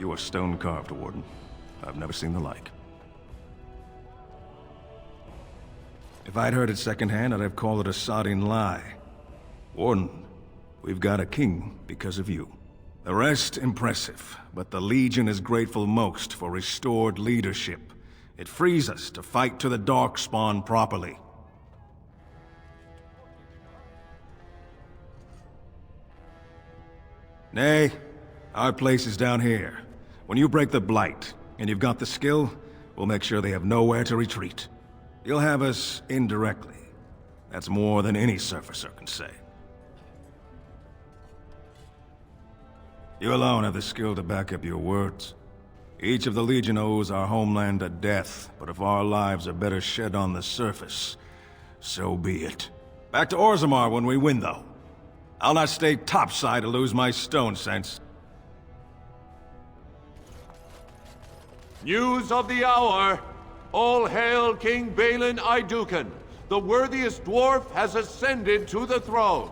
You are stone-carved, Warden. I've never seen the like. If I'd heard it secondhand, I'd have called it a sodding lie. Warden, we've got a king because of you. The rest, impressive, but the Legion is grateful most for restored leadership. It frees us to fight to the Darkspawn properly. Nay, our place is down here. When you break the Blight, and you've got the skill, we'll make sure they have nowhere to retreat. You'll have us indirectly. That's more than any surfacer can say. You alone have the skill to back up your words. Each of the Legion owes our homeland a death, but if our lives are better shed on the surface, so be it. Back to Orzammar when we win, though. I'll not stay topside to lose my stone sense. News of the hour! All hail King Balin Iduken! The worthiest dwarf has ascended to the throne!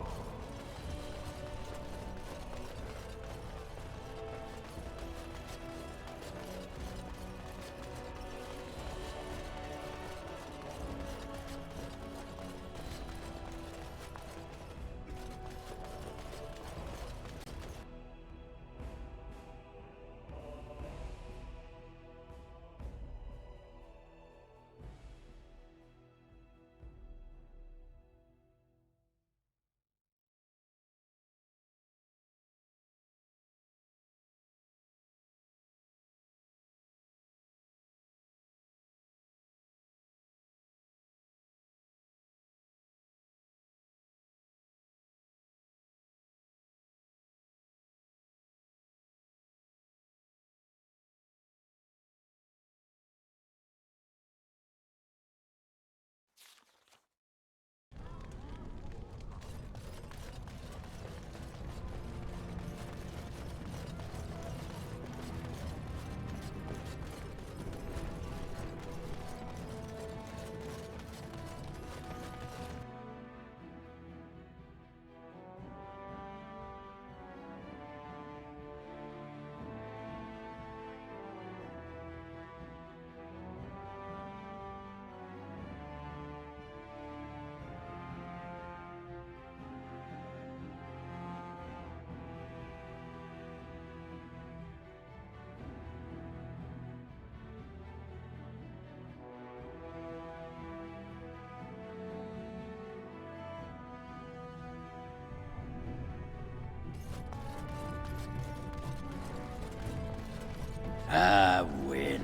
Ah, win.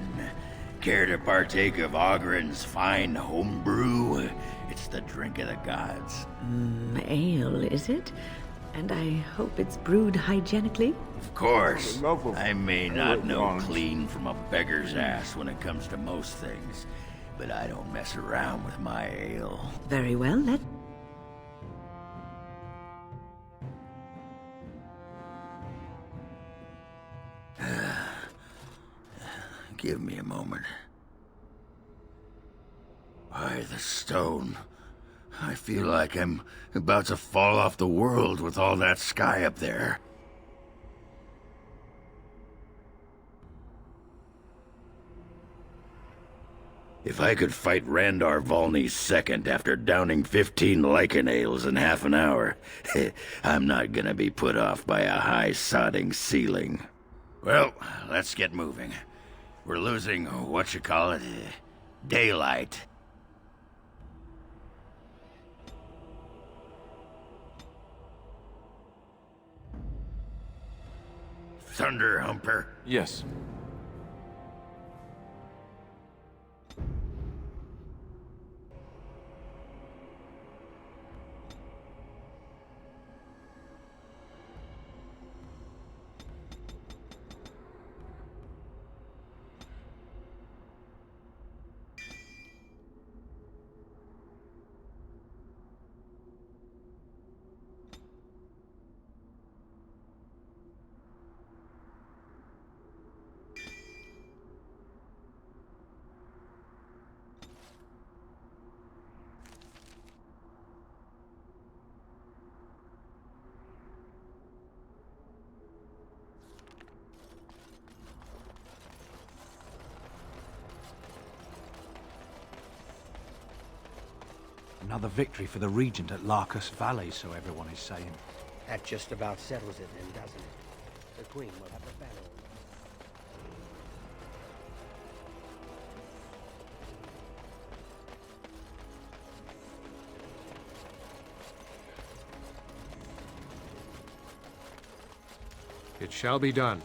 Care to partake of Ogren's fine homebrew? It's the drink of the gods. Ale, is it? And I hope it's brewed hygienically? Of course. I may not know clean from a beggar's ass when it comes to most things, but I don't mess around with my ale. Very well, let... Give me a moment. By the stone. I feel like I'm about to fall off the world with all that sky up there. If I could fight Randar Volney's second after downing 15 lichen ales in half an hour, I'm not gonna be put off by a high sodding ceiling. Well, let's get moving. We're losing, daylight. Thunder Humper? Yes. Another victory for the Regent at Larkus Valley, so everyone is saying. That just about settles it then, doesn't it? The Queen will have the banner. It shall be done.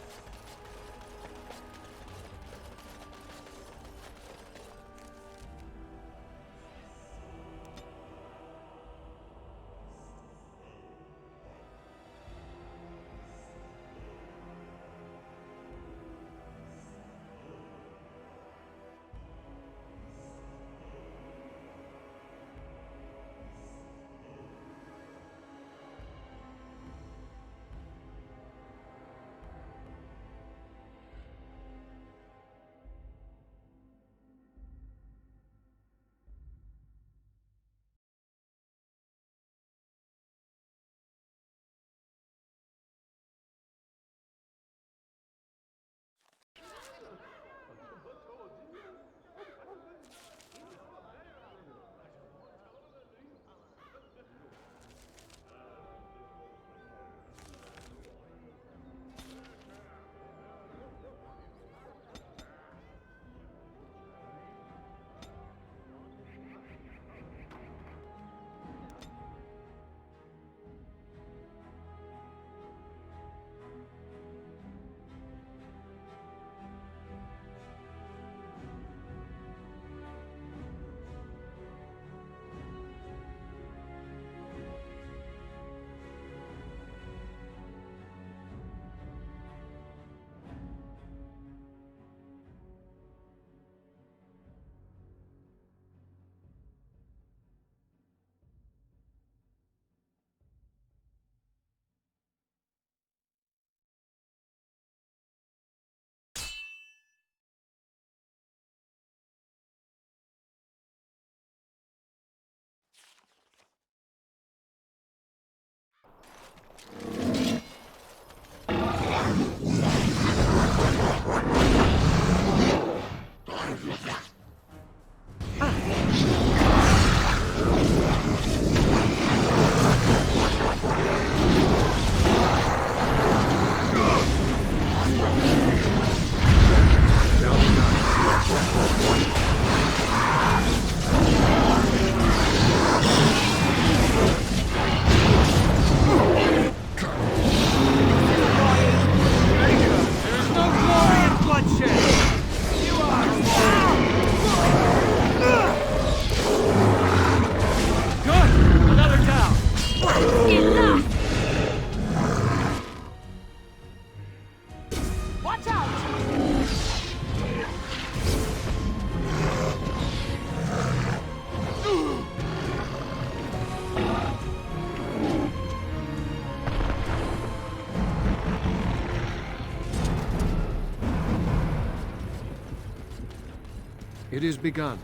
It is begun.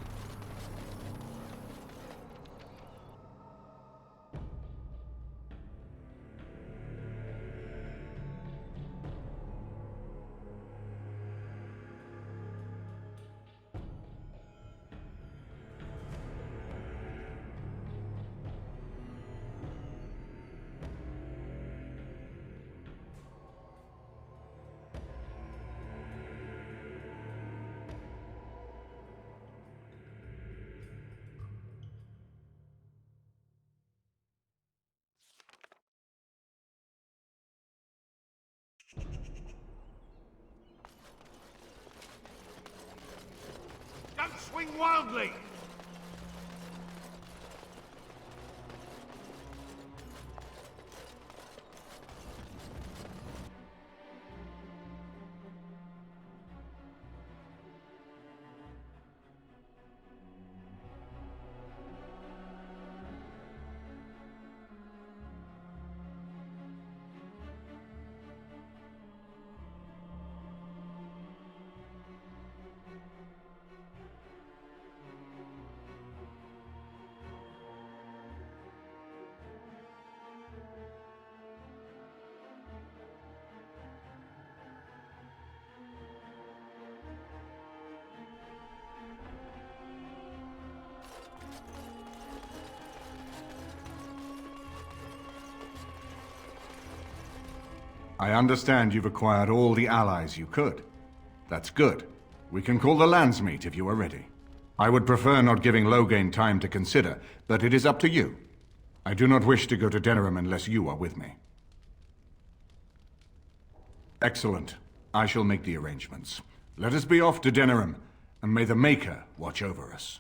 Don't swing wildly! I understand you've acquired all the allies you could. That's good. We can call the Landsmeet if you are ready. I would prefer not giving Loghain time to consider, but it is up to you. I do not wish to go to Denerim unless you are with me. Excellent. I shall make the arrangements. Let us be off to Denerim, and may the Maker watch over us.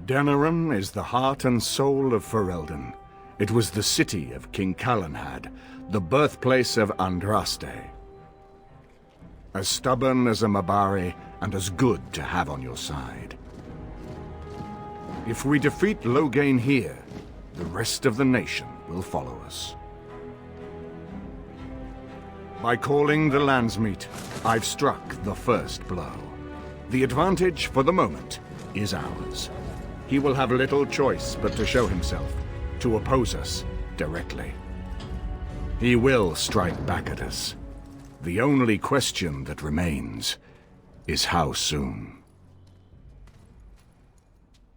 Denerim is the heart and soul of Ferelden. It was the city of King Calenhad, the birthplace of Andraste. As stubborn as a Mabari, and as good to have on your side. If we defeat Loghain here, the rest of the nation will follow us. By calling the Landsmeet, I've struck the first blow. The advantage, for the moment, is ours. He will have little choice but to show himself, to oppose us directly. He will strike back at us. The only question that remains is how soon.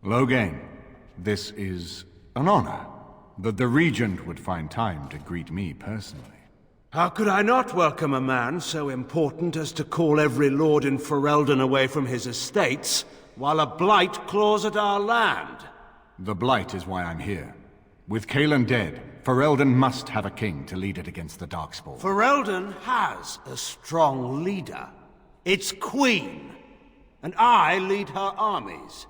Loghain, this is an honor that the Regent would find time to greet me personally. How could I not welcome a man so important as to call every lord in Ferelden away from his estates, while a blight claws at our land? The blight is why I'm here. With Cailan dead, Ferelden must have a king to lead it against the Darkspawn. Ferelden has a strong leader. Its queen. And I lead her armies.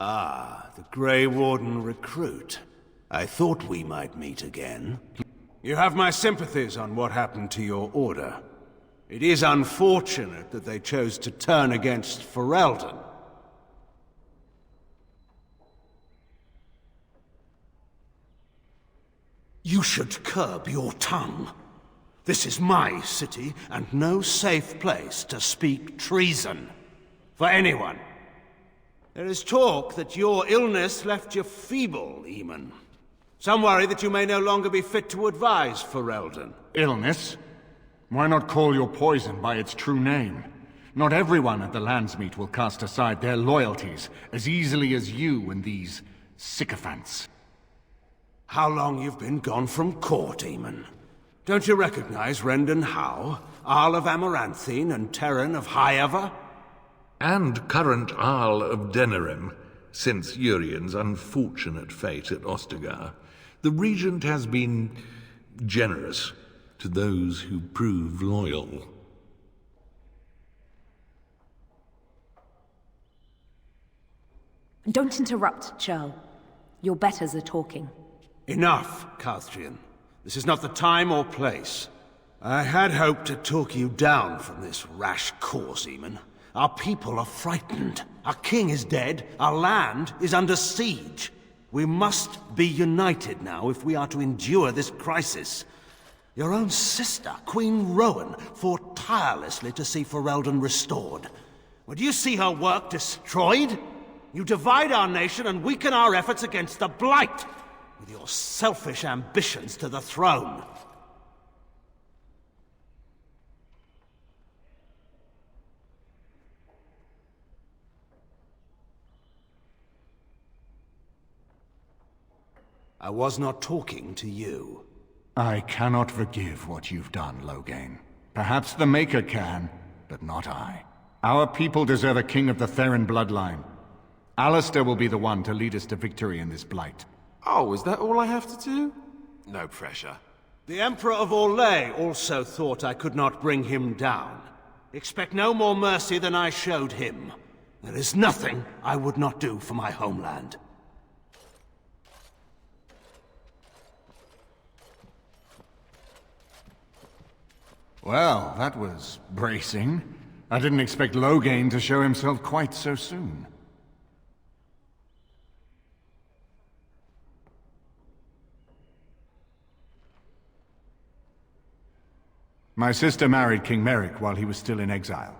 Ah, the Grey Warden recruit. I thought we might meet again. You have my sympathies on what happened to your order. It is unfortunate that they chose to turn against Ferelden. You should curb your tongue. This is my city, and no safe place to speak treason. For anyone. There is talk that your illness left you feeble, Eamon. Some worry that you may no longer be fit to advise Ferelden. Illness? Why not call your poison by its true name? Not everyone at the Landsmeet will cast aside their loyalties as easily as you and these sycophants. How long you've been gone from court, Eamon? Don't you recognize Rendon Howe, Arl of Amaranthine and Terran of Highever? And current Arl of Denerim, since Urien's unfortunate fate at Ostagar. The Regent has been generous to those who prove loyal. Don't interrupt, Churl. Your betters are talking. Enough, Calthrian. This is not the time or place. I had hoped to talk you down from this rash course, Eamon. Our people are frightened. Our king is dead. Our land is under siege. We must be united now if we are to endure this crisis. Your own sister, Queen Rowan, fought tirelessly to see Ferelden restored. Would you see her work destroyed? You divide our nation and weaken our efforts against the Blight, with your selfish ambitions to the throne. I was not talking to you. I cannot forgive what you've done, Loghain. Perhaps the Maker can, but not I. Our people deserve a king of the Theron bloodline. Alistair will be the one to lead us to victory in this blight. Oh, is that all I have to do? No pressure. The Emperor of Orlais also thought I could not bring him down. Expect no more mercy than I showed him. There is nothing I would not do for my homeland. Well, that was bracing. I didn't expect Loghain to show himself quite so soon. My sister married King Merrick while he was still in exile.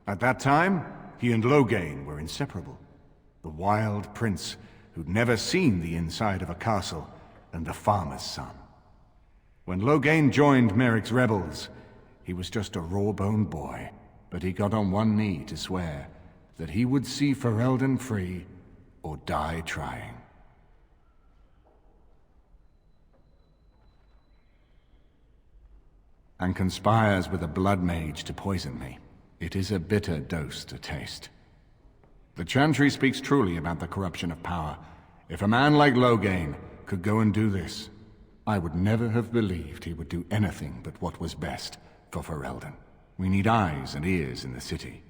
At that time, he and Loghain were inseparable. The wild prince who'd never seen the inside of a castle and the farmer's son. When Loghain joined Merrick's rebels, he was just a raw-boned boy, but he got on one knee to swear that he would see Ferelden free or die trying. And conspires with a blood mage to poison me. It is a bitter dose to taste. The Chantry speaks truly about the corruption of power. If a man like Loghain could go and do this, I would never have believed he would do anything but what was best for Ferelden. We need eyes and ears in the city.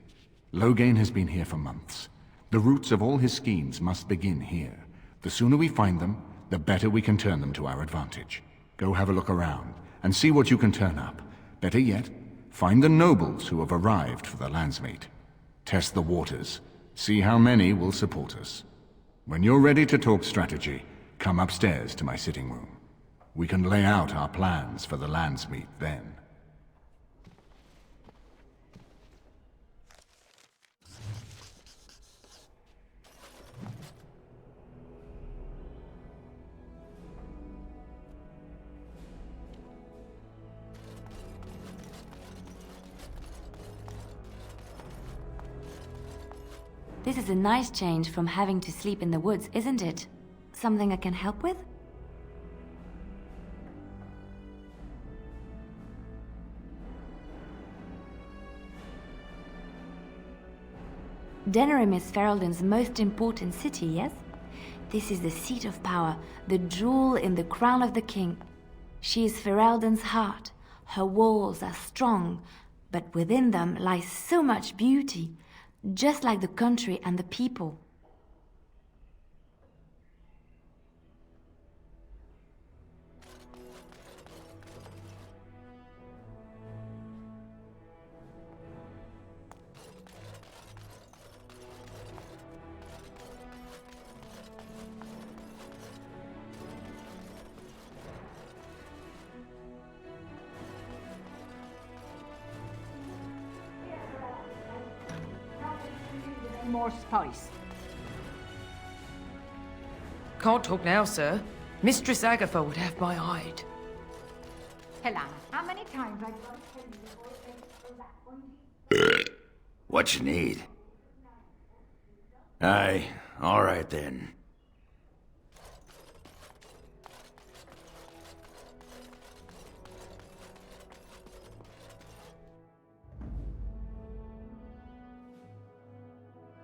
Loghain has been here for months. The roots of all his schemes must begin here. The sooner we find them, the better we can turn them to our advantage. Go have a look around, and see what you can turn up. Better yet, find the nobles who have arrived for the Landsmeet. Test the waters. See how many will support us. When you're ready to talk strategy, come upstairs to my sitting room. We can lay out our plans for the Landsmeet then. This is a nice change from having to sleep in the woods, isn't it? Something I can help with? Denerim is Ferelden's most important city, yes? This is the seat of power, the jewel in the crown of the king. She is Ferelden's heart. Her walls are strong, but within them lies so much beauty, just like the country and the people. More spice. Can't talk now, sir. Mistress Agatha would have my hide. Helena, how many times I've got to tell you before it makes it so that one... What you need? Aye, all right then.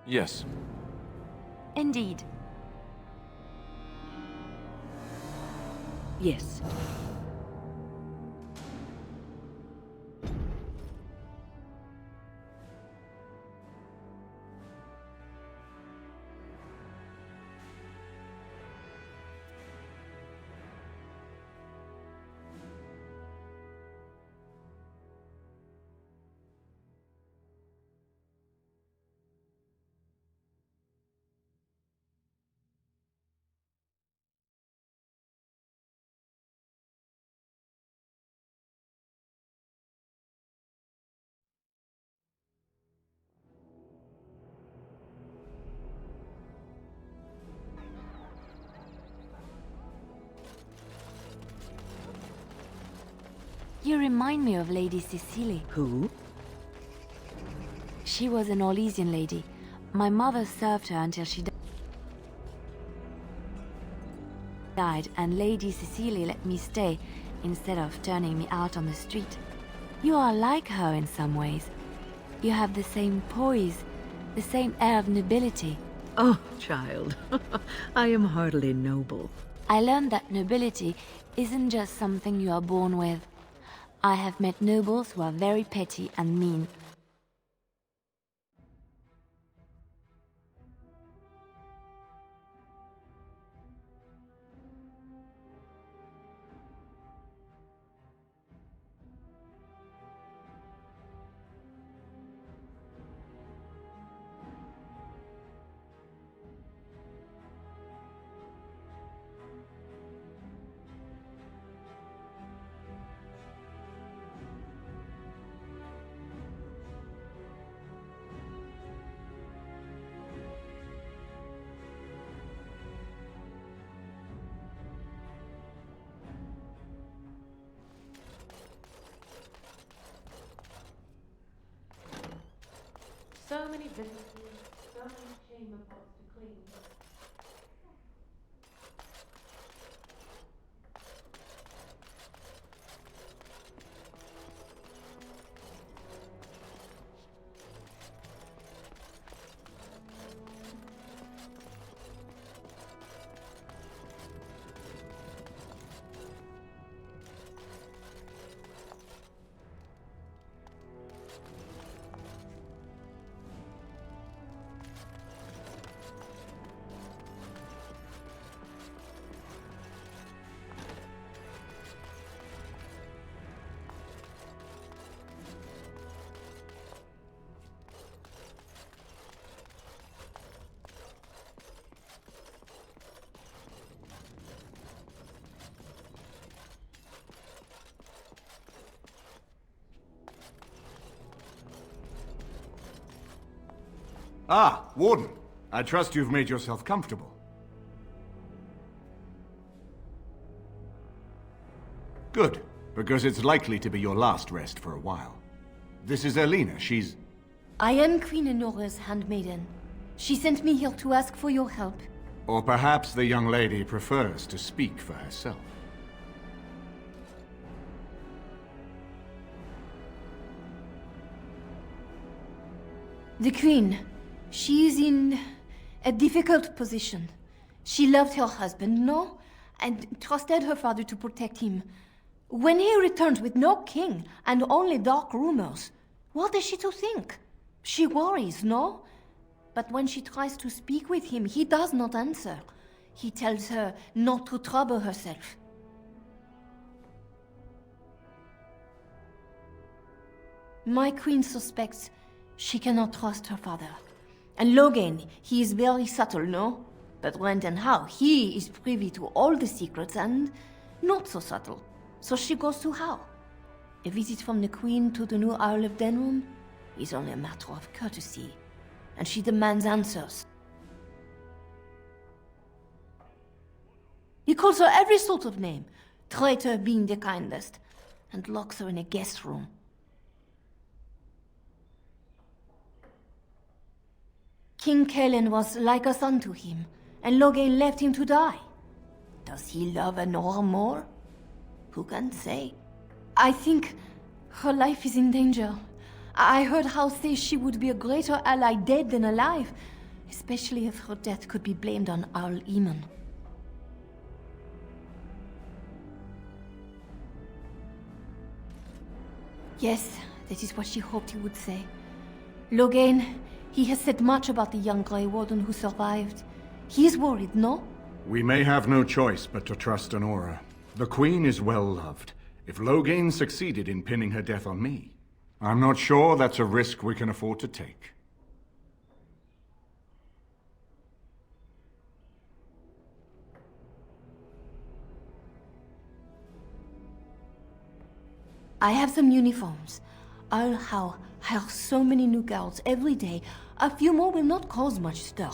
Yes. Indeed. Yes. You remind me of Lady Cecily. Who? She was an Orlesian lady. My mother served her until she died, and Lady Cecily let me stay instead of turning me out on the street. You are like her in some ways. You have the same poise, the same air of nobility. Oh, child. I am hardly noble. I learned that nobility isn't just something you are born with. I have met nobles who are very petty and mean. many visitors, so many chamber pots to clean. Ah, Warden. I trust you've made yourself comfortable. Good, because it's likely to be your last rest for a while. This is Elena. She's... I am Queen Enora's handmaiden. She sent me here to ask for your help. Or perhaps the young lady prefers to speak for herself. The Queen. She is in a difficult position. She loved her husband, no? And trusted her father to protect him. When he returned with no king and only dark rumors, what is she to think? She worries, no? But when she tries to speak with him, he does not answer. He tells her not to trouble herself. My queen suspects she cannot trust her father. And Logain, he is very subtle, no? But when and how, he is privy to all the secrets and not so subtle. So she goes to how? A visit from the queen to the new Isle of Denrum is only a matter of courtesy. And she demands answers. He calls her every sort of name, traitor being the kindest, and locks her in a guest room. King Kalen was like a son to him, and Logain left him to die. Does he love Enora more? Who can say? I think her life is in danger. I heard how say she would be a greater ally dead than alive, especially if her death could be blamed on Arl Eamon. Yes, that is what she hoped he would say. Logain, he has said much about the young Grey Warden who survived. He is worried, no? We may have no choice but to trust Enora. The Queen is well loved. If Logain succeeded in pinning her death on me, I'm not sure that's a risk we can afford to take. I have some uniforms. I'll hire so many new guards every day. A few more will not cause much stir.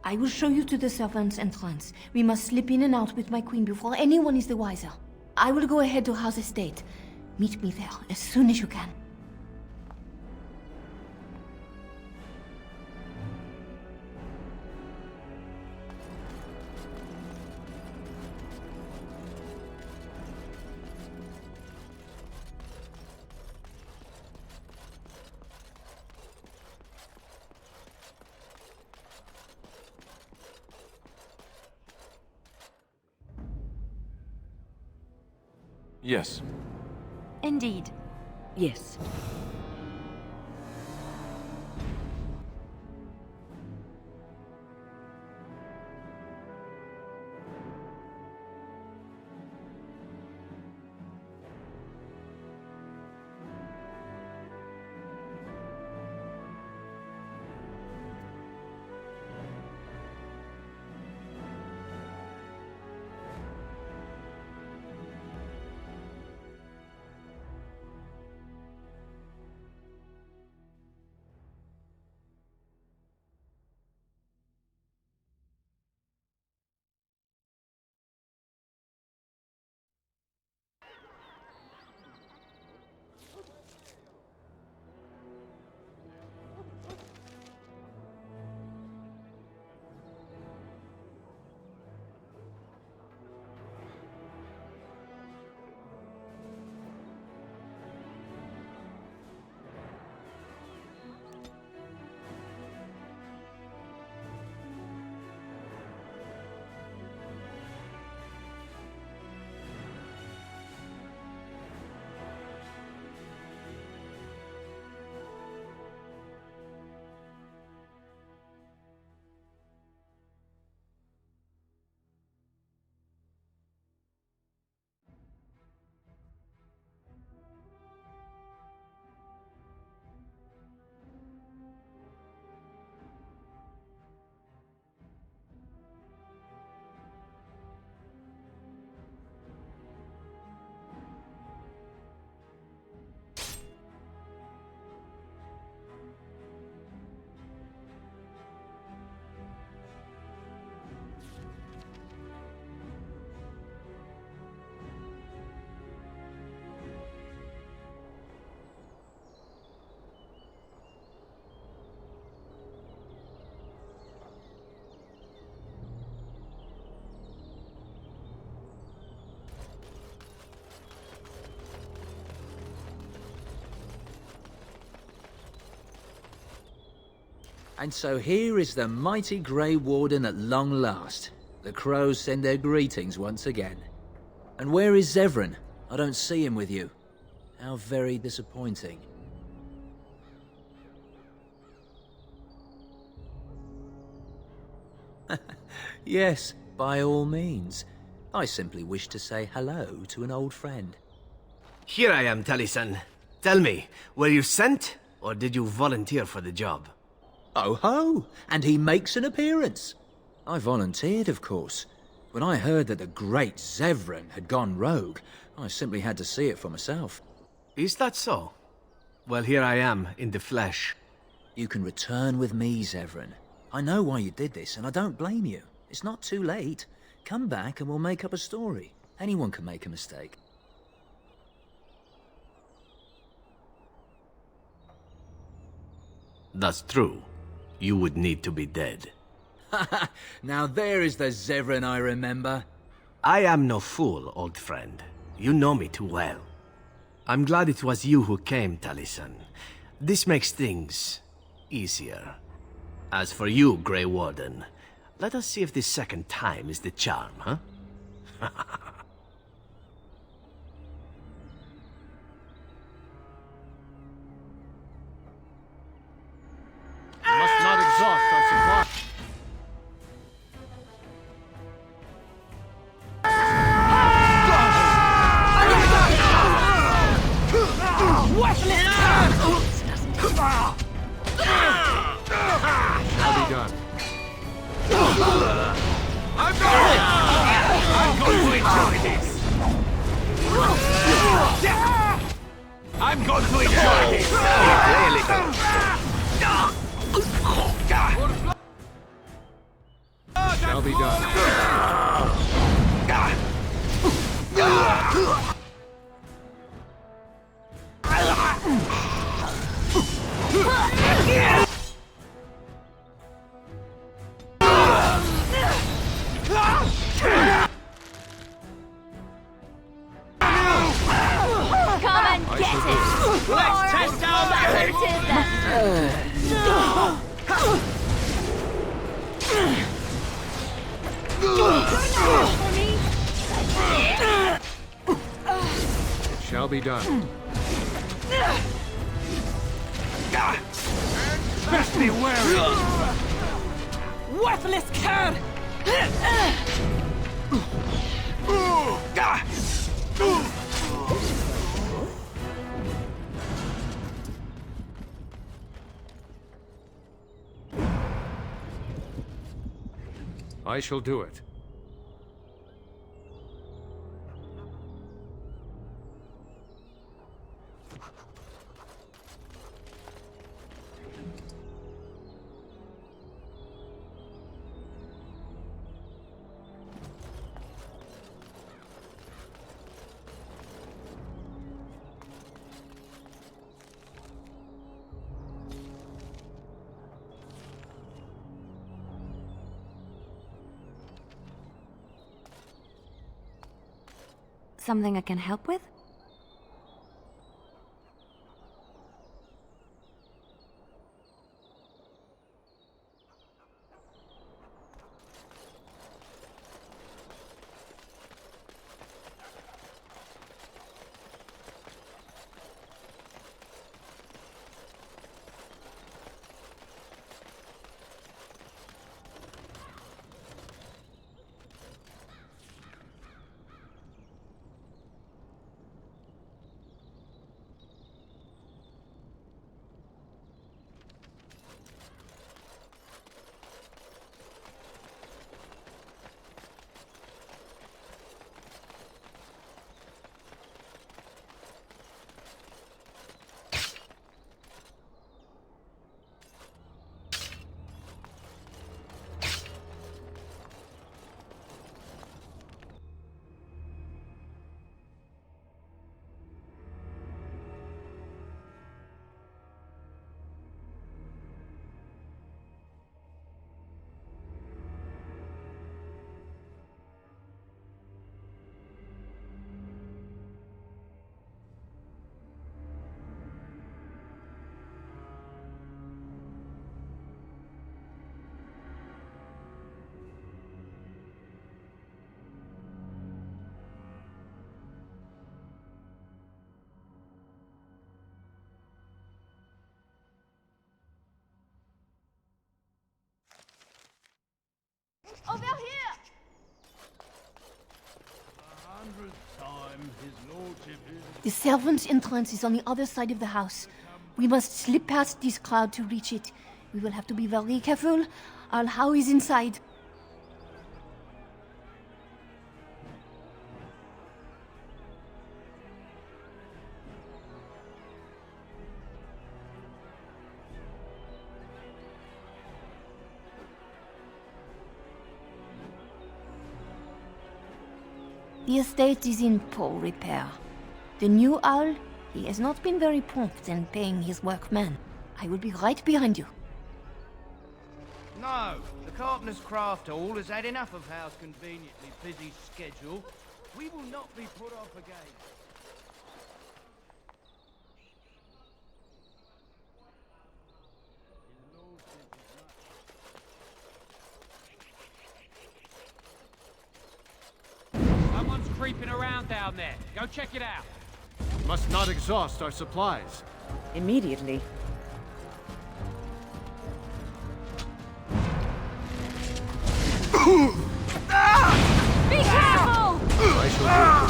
I will show you to the servants' entrance. We must slip in and out with my queen before anyone is the wiser. I will go ahead to House Estate. Meet me there as soon as you can. Yes. Indeed. Yes. And so here is the mighty Grey Warden at long last. The crows send their greetings once again. And where is Zevran? I don't see him with you. How very disappointing. Yes, by all means. I simply wish to say hello to an old friend. Here I am, Taliesin. Tell me, were you sent, or did you volunteer for the job? Oh ho! And he makes an appearance. I volunteered, of course. When I heard that the great Zevran had gone rogue, I simply had to see it for myself. Is that so? Well, here I am, in the flesh. You can return with me, Zevran. I know why you did this, and I don't blame you. It's not too late. Come back and we'll make up a story. Anyone can make a mistake. That's true. You would need to be dead. Now there is the Zevran I remember. I am no fool, old friend. You know me too well. I'm glad it was you who came, Taliesin. This makes things easier. As for you, Grey Warden, let us see if this second time is the charm, huh? Must not exhaust our supply. Shall be done. I'm going to enjoy this! I'm going to enjoy this! Play a little. Shall be done. Come and get it! Let's test our methods! It shall be done. Best be wary! Worthless cur! I shall do it. Something I can help with? The servants' entrance is on the other side of the house. We must slip past this crowd to reach it. We will have to be very careful. Our How is inside. The estate is in poor repair. The new owl, he has not been very prompt in paying his workmen. I will be right behind you. No, the carpenter's craft hall has had enough of Hal's conveniently busy schedule. We will not be put off again. Someone's creeping around down there. Go check it out. We must not exhaust our supplies. Immediately. Be careful! I shall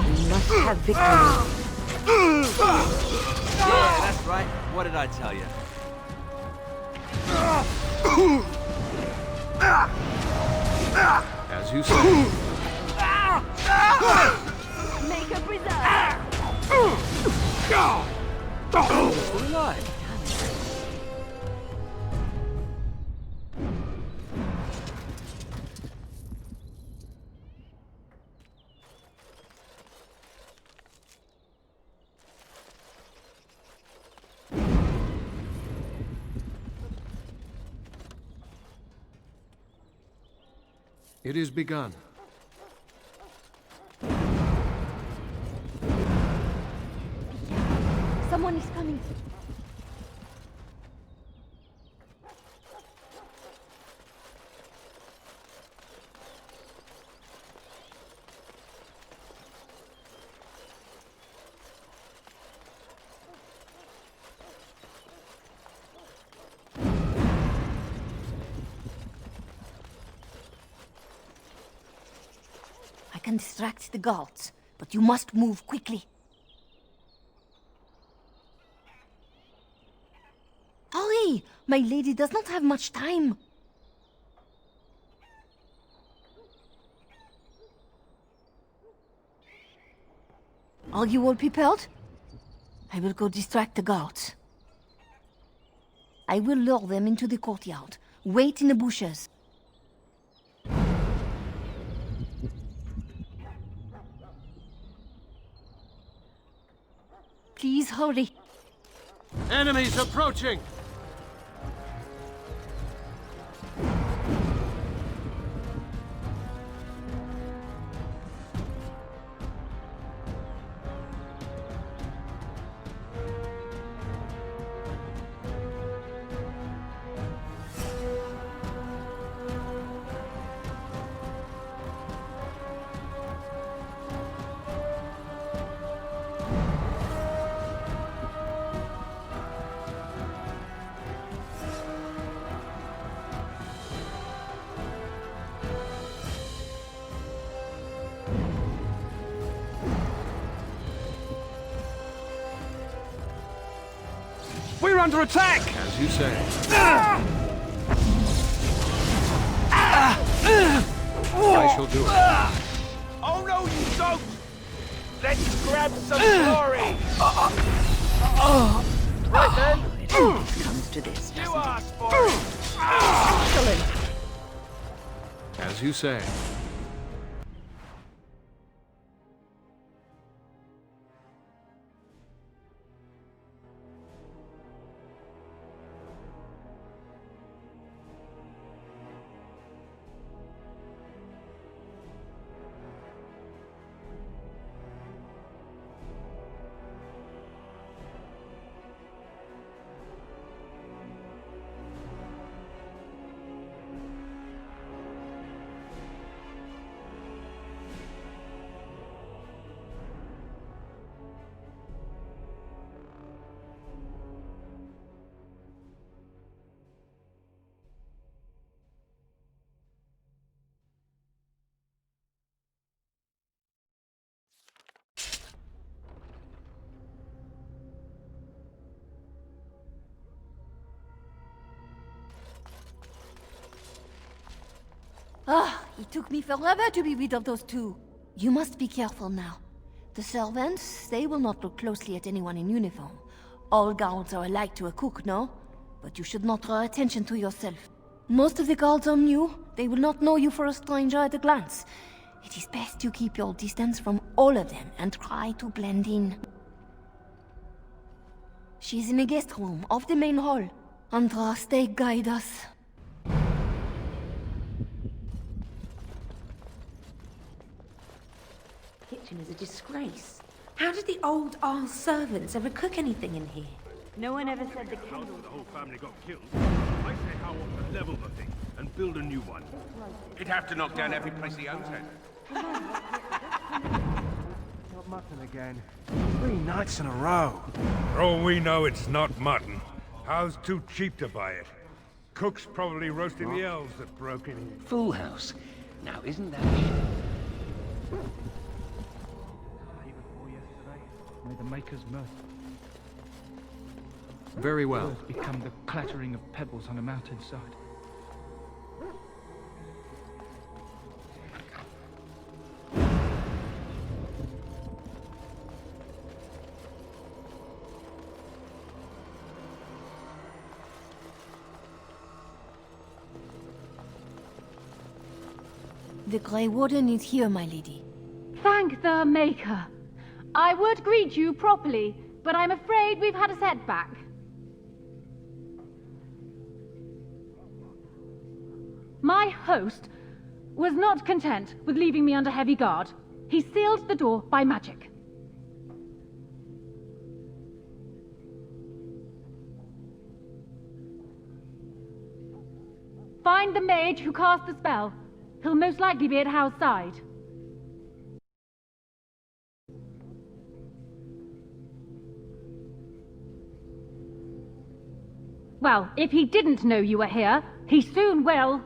We must have victory. Yeah, that's right. What did I tell you? As you say. Make a preserve! Alive. It is begun. Someone is coming. I can distract the guards, but you must move quickly. Hurry! My lady does not have much time. Are you all prepared? I will go distract the guards. I will lure them into the courtyard. Wait in the bushes. Please hurry. Enemies approaching! We're under attack! As you say. I shall do it. Oh no, you don't! Let's grab some glory! Right then! It always comes to this, You doesn't it? asked for it! Excellent! As you say. Ah, it took me forever to be rid of those two. You must be careful now. The servants, they will not look closely at anyone in uniform. All guards are alike to a cook, no? But you should not draw attention to yourself. Most of the guards are new. They will not know you for a stranger at a glance. It is best to keep your distance from all of them and try to blend in. She's in a guest room off the main hall. Andraste, guide us. The kitchen is a disgrace. How did the old Arl servants ever cook anything in here? No one ever said the king. The whole family got killed. I say how often to level the thing and build a new one. He'd have to knock down every place he owns it. Not mutton again. 3 nights in a row. For all we know, it's not mutton. How's too cheap to buy it? Cook's probably roasting the elves that broke in. Full house. Now, isn't that... May the Maker's mirth. Very well. Become the clattering of pebbles on a mountainside. The Grey Warden is here, my lady. Thank the Maker. I would greet you properly, but I'm afraid we've had a setback. My host was not content with leaving me under heavy guard. He sealed the door by magic. Find the mage who cast the spell. He'll most likely be at Hal's side. Well, if he didn't know you were here, he soon will.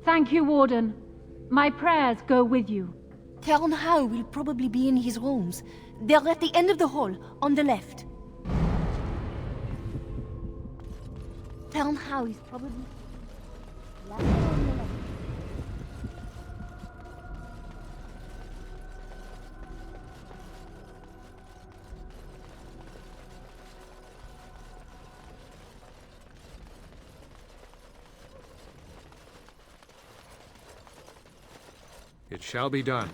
Thank you, Warden. My prayers go with you. Count Howe will probably be in his rooms. They're at the end of the hall, on the left. Count Howe is probably... on the left. It shall be done.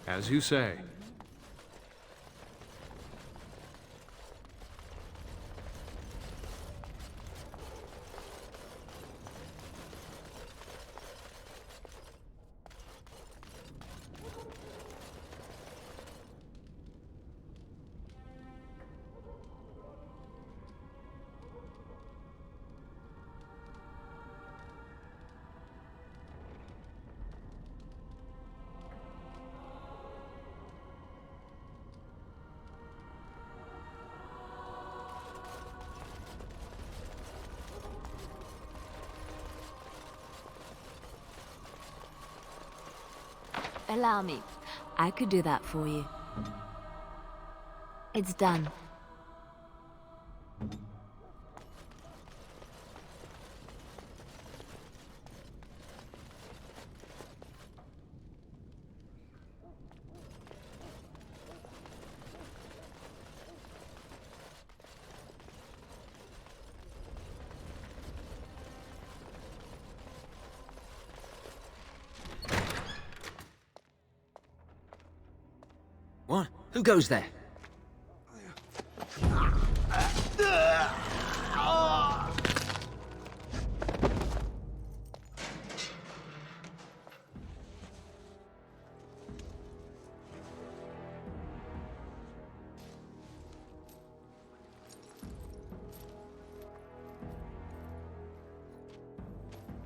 As you say. Allow me. I could do that for you. It's done. What? Who goes there?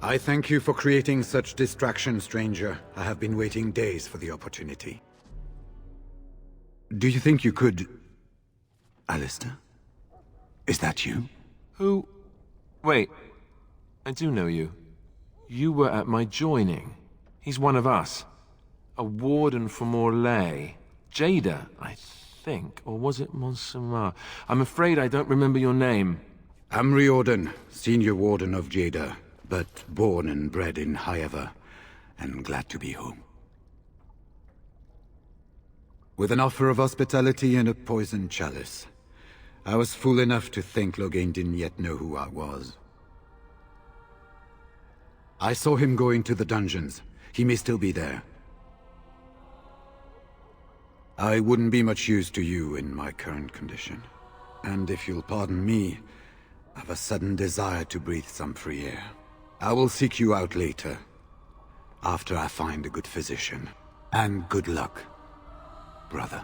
I thank you for creating such distraction, stranger. I have been waiting days for the opportunity. Do you think you could... Alistair? Is that you? Who... Wait. I do know you. You were at my joining. He's one of us. A warden from Orlais. Jada, I think. Or was it Montserrat? I'm afraid I don't remember your name. I'm Riordan, Senior Warden of Jada, but born and bred in Highever, and glad to be home. With an offer of hospitality and a poisoned chalice. I was fool enough to think Loghain didn't yet know who I was. I saw him go into the dungeons. He may still be there. I wouldn't be much use to you in my current condition. And if you'll pardon me, I've a sudden desire to breathe some free air. I will seek you out later, after I find a good physician. And good luck, brother.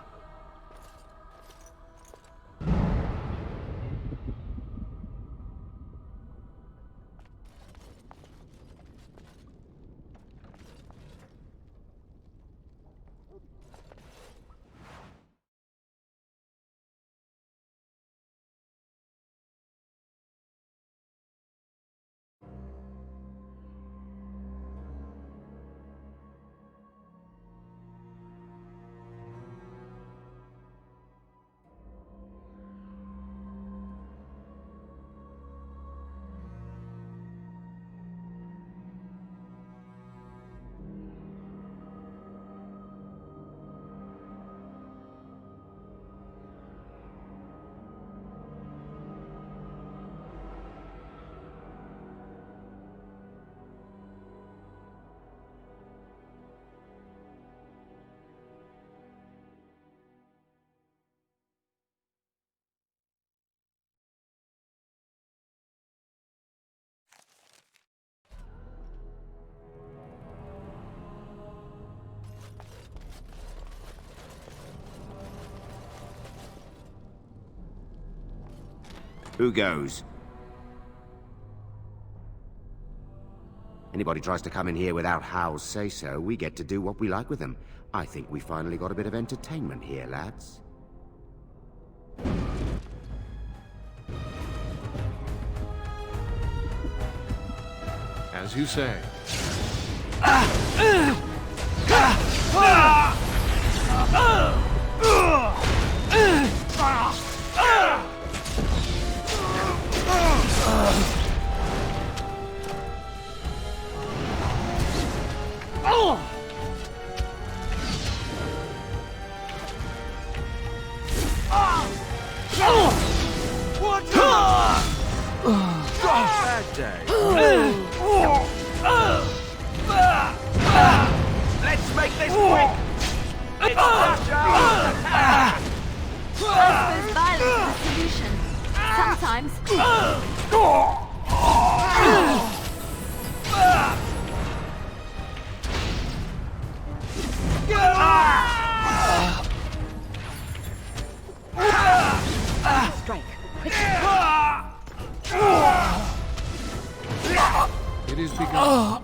Who goes? Anybody tries to come in here without Hal's say-so, we get to do what we like with them. I think we finally got a bit of entertainment here, lads. As you say. Bad day. Let's make this quick. It's I suppose violence is the solution. Sometimes. Strike. It is begun.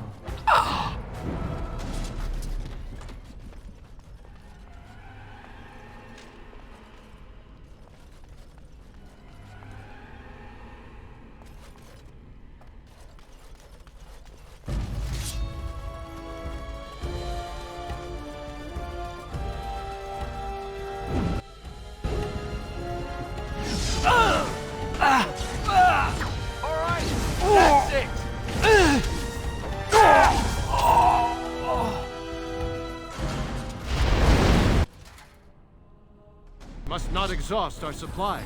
Must not exhaust our supplies.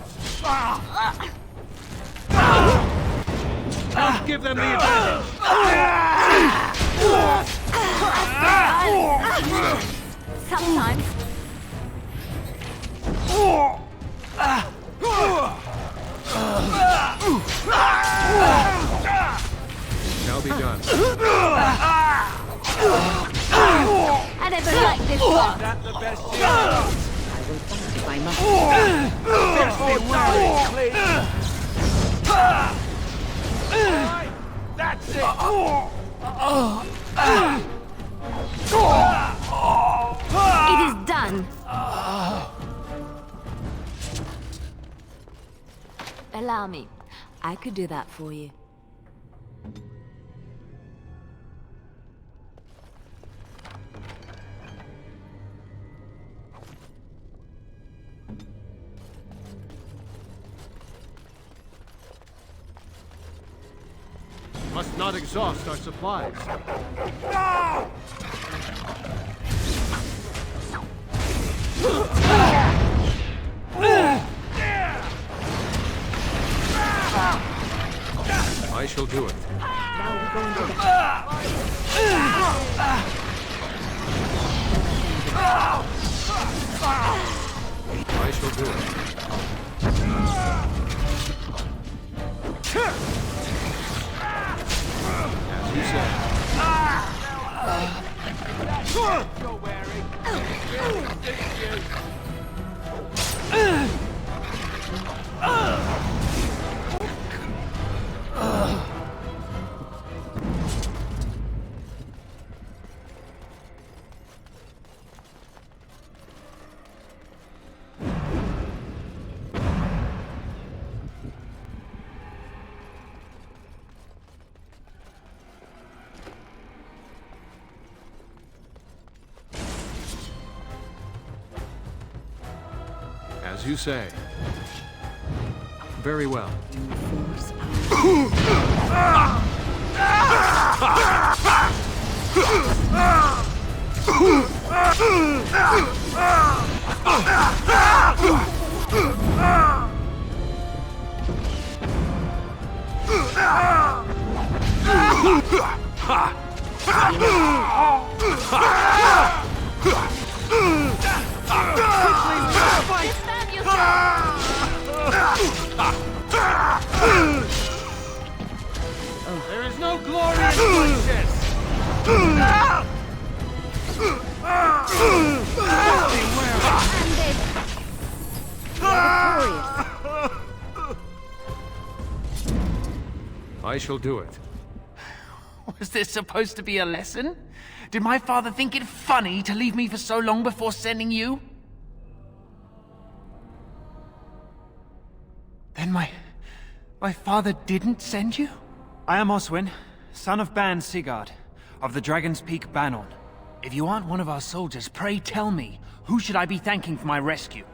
Don't give them the advantage. Sometimes. Shall be done. I never liked this one. That the bestial? I will fight if I must. That's it. It is done. Allow me. I could do that for you. Must not exhaust our supplies. I shall do it. Now we're going to I shall do it. As you say. You're wearing. As you say. Very well. There is no glory in bloodshed. I shall do it. Was this supposed to be a lesson? Did my father think it funny to leave me for so long before sending you? Then my father didn't send you? I am Oswin, son of Ban Sigurd, of the Dragon's Peak Banon. If you aren't one of our soldiers, pray tell me, who should I be thanking for my rescue?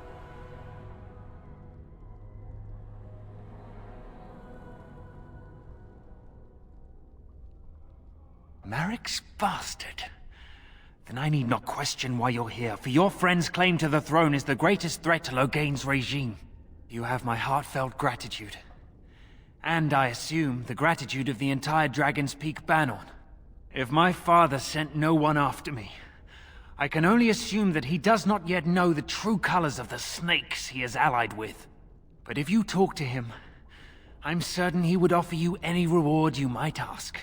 Marek's bastard. Then I need not question why you're here, for your friend's claim to the throne is the greatest threat to Loghain's regime. You have my heartfelt gratitude. And I assume the gratitude of the entire Dragon's Peak Banon. If my father sent no one after me, I can only assume that he does not yet know the true colors of the snakes he is allied with. But if you talk to him, I'm certain he would offer you any reward you might ask.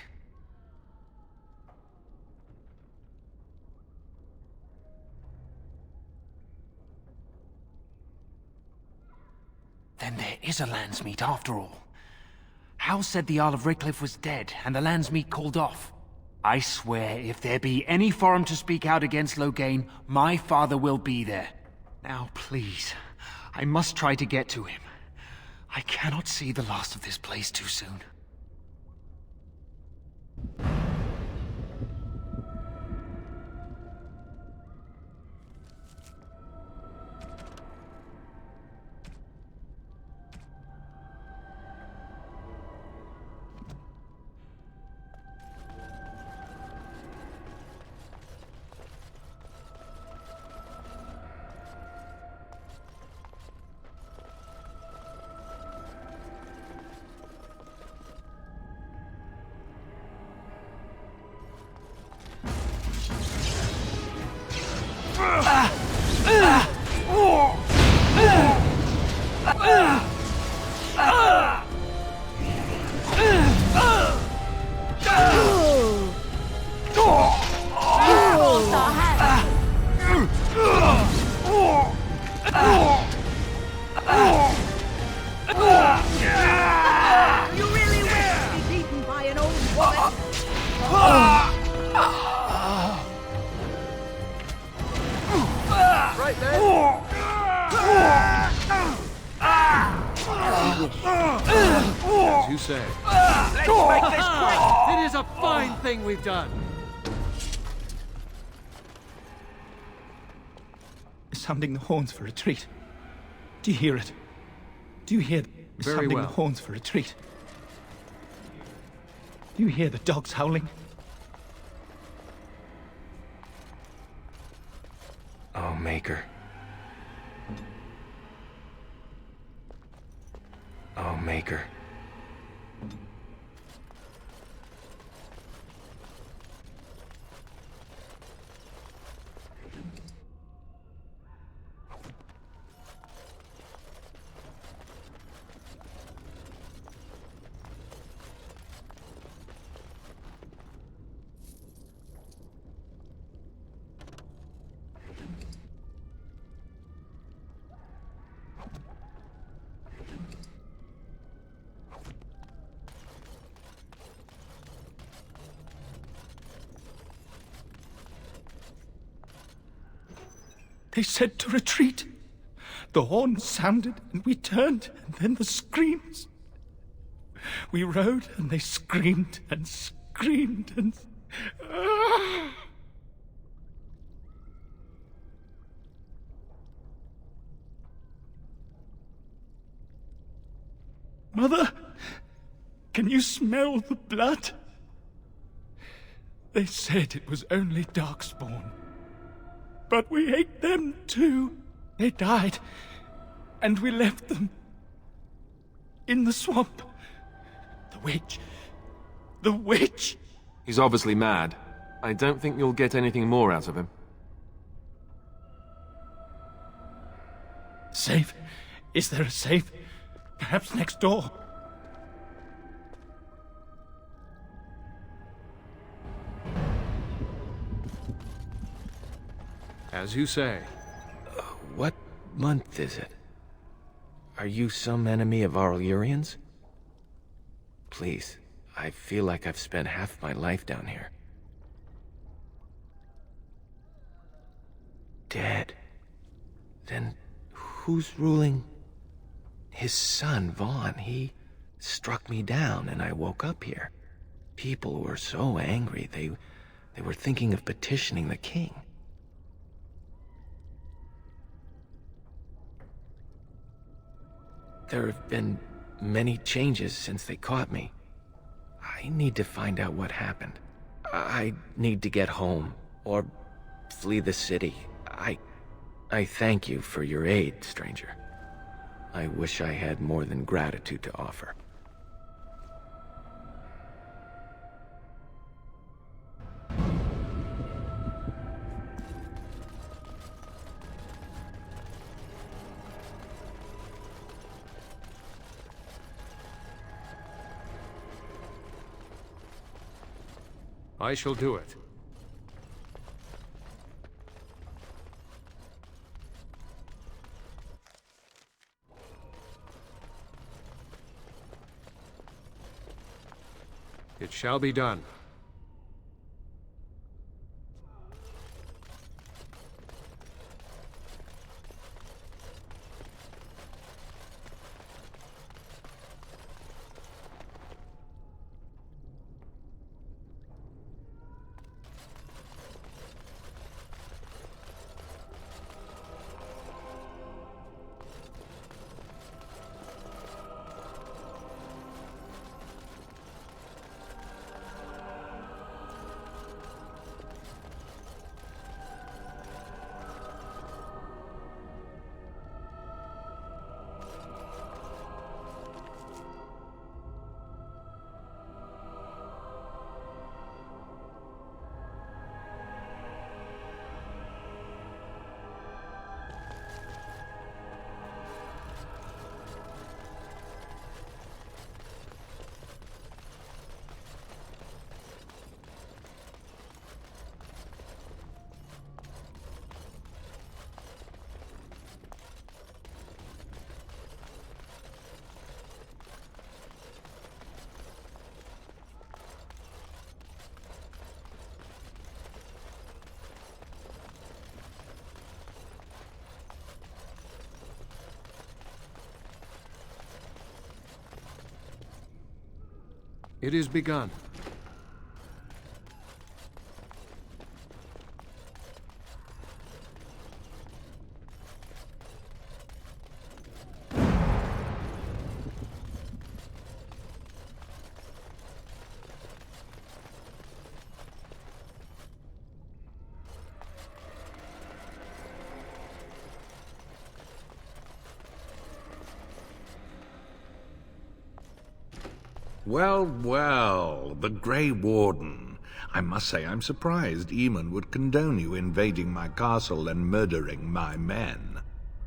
Then there is a Landsmeet after all. Hal said the Isle of Redcliffe was dead, and the Landsmeet called off. I swear, if there be any forum to speak out against Loghain, my father will be there. Now, please, I must try to get to him. I cannot see the last of this place too soon. As you say. Let's make this quick! It is a fine thing we've done. Sounding the horns for retreat. Do you hear it? Do you hear Very sounding well. the horns for retreat? You hear the dogs howling? Oh, Maker. Oh, Maker. They said to retreat. The horn sounded, and we turned, and then the screams. We rode, and they screamed, and screamed, and... Mother, can you smell the blood? They said it was only Darkspawn. But we ate them too. They died, and we left them in the swamp. The witch. The witch! He's obviously mad. I don't think you'll get anything more out of him. Safe? Is there a safe? Perhaps next door? As you say. What month is it? Are you some enemy of Aurelians? Please, I feel like I've spent half my life down here. Dead. Then who's ruling? His son, Vaughn. He struck me down and I woke up here. People were so angry, they were thinking of petitioning the king. There have been many changes since they caught me. I need to find out what happened. I need to get home, or flee the city. I thank you for your aid, stranger. I wish I had more than gratitude to offer. I shall do it. It shall be done. It is begun. Well, well, the Grey Warden. I must say I'm surprised Eamon would condone you invading my castle and murdering my men.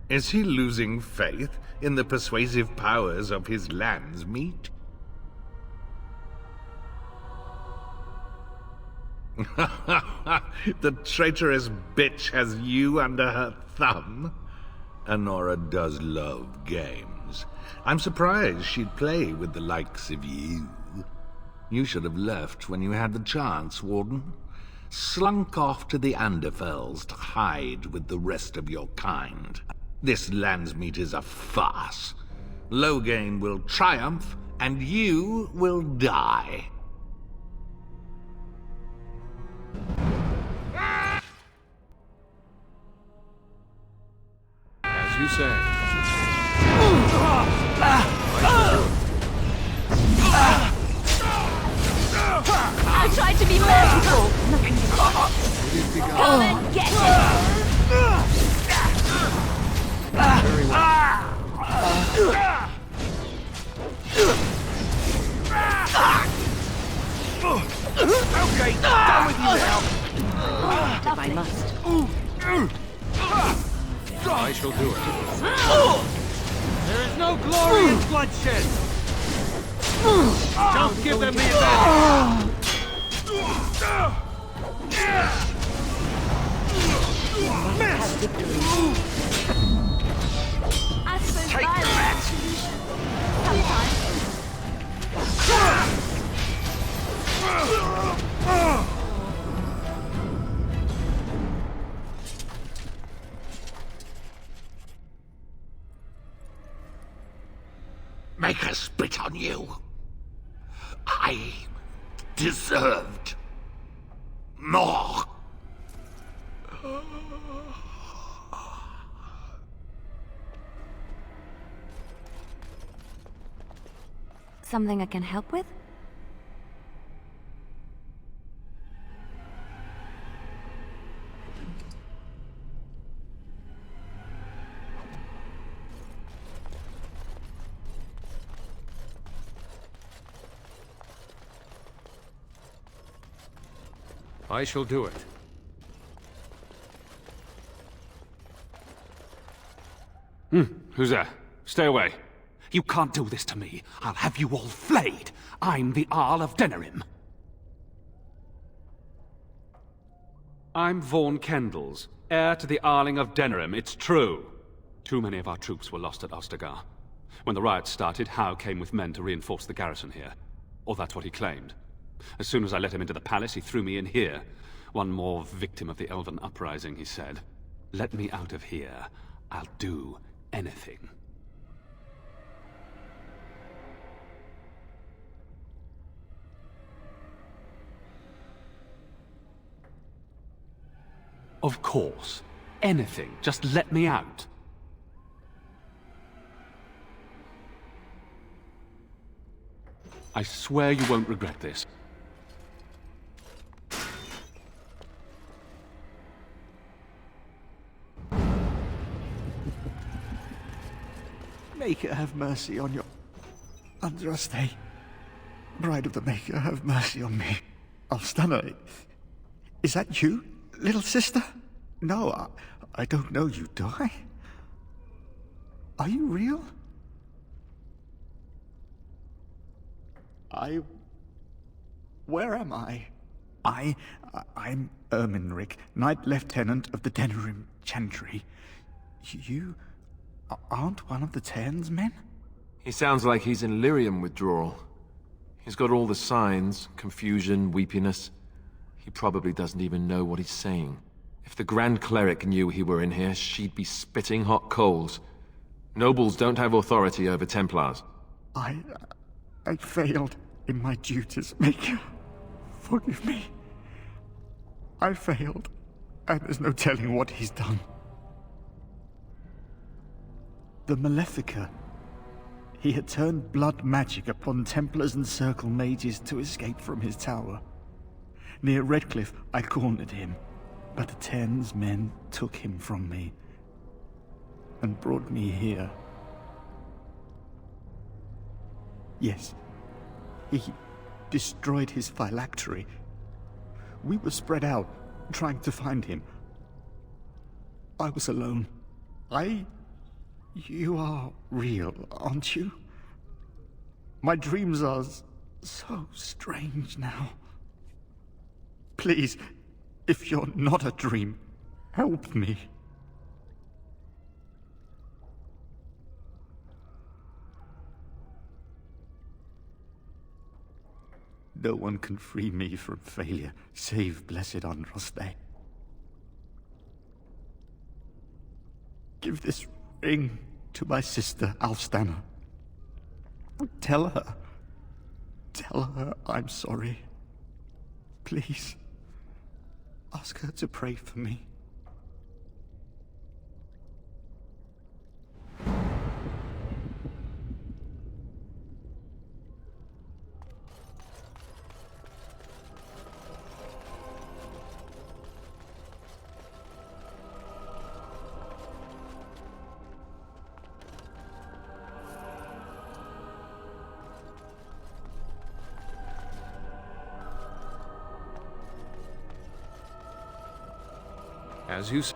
Is he losing faith in the persuasive powers of his Landsmeet? The traitorous bitch has you under her thumb. Honora does love games. I'm surprised she'd play with the likes of you. You should have left when you had the chance, Warden. Slunk off to the Underfells to hide with the rest of your kind. This Landsmeet is a farce. Loghain will triumph, and you will die. As you say. I tried to be merciful. Come and get Very well. Okay, done with you now. If I must. I shall do it. There is no glory in bloodshed. Don't give them the advantage. I suppose Take violence. Make her spit on you. I deserved more. Something I can help with? I shall do it. Who's there? Stay away. You can't do this to me. I'll have you all flayed. I'm the Arl of Denerim. I'm Vaughan Kendalls, heir to the Arling of Denerim. It's true. Too many of our troops were lost at Ostagar. When the riots started, Howe came with men to reinforce the garrison here. Or that's what he claimed. As soon as I let him into the palace, he threw me in here. One more victim of the elven uprising, he said. Let me out of here. I'll do anything. Of course. Anything. Just let me out. I swear you won't regret this. Maker, have mercy on your... Andraste. Bride of the Maker, have mercy on me. I'll stun her. Is that you, little sister? No, I don't know you, do I? Are you real? Where am I? I'm Erminric, Knight Lieutenant of the Denerim Chantry. You aren't one of the Tairn's men? He sounds like he's in lyrium withdrawal. He's got all the signs, confusion, weepiness. He probably doesn't even know what he's saying. If the Grand Cleric knew he were in here, she'd be spitting hot coals. Nobles don't have authority over Templars. I failed in my duties, Maker. Forgive me. I failed, and there's no telling what he's done. The Malefica. He had turned blood magic upon Templars and Circle mages to escape from his tower. Near Redcliffe, I cornered him, but the Tairn's men took him from me and brought me here. Yes, He destroyed his phylactery. We were spread out, trying to find him. I was alone. You are real, aren't you? My dreams are so strange now. Please, if you're not a dream, help me. No one can free me from failure, save blessed Andraste. Give this ring to my sister, Alstana. Tell her I'm sorry. Please, ask her to pray for me. As you say.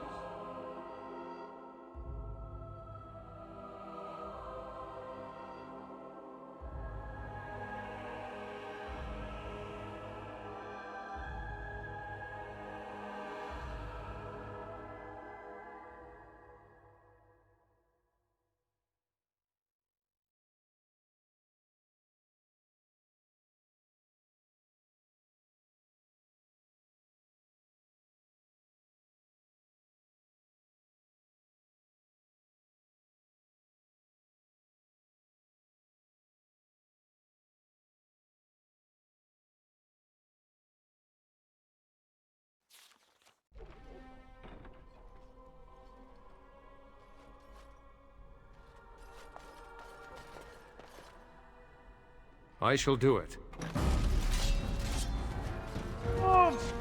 I shall do it.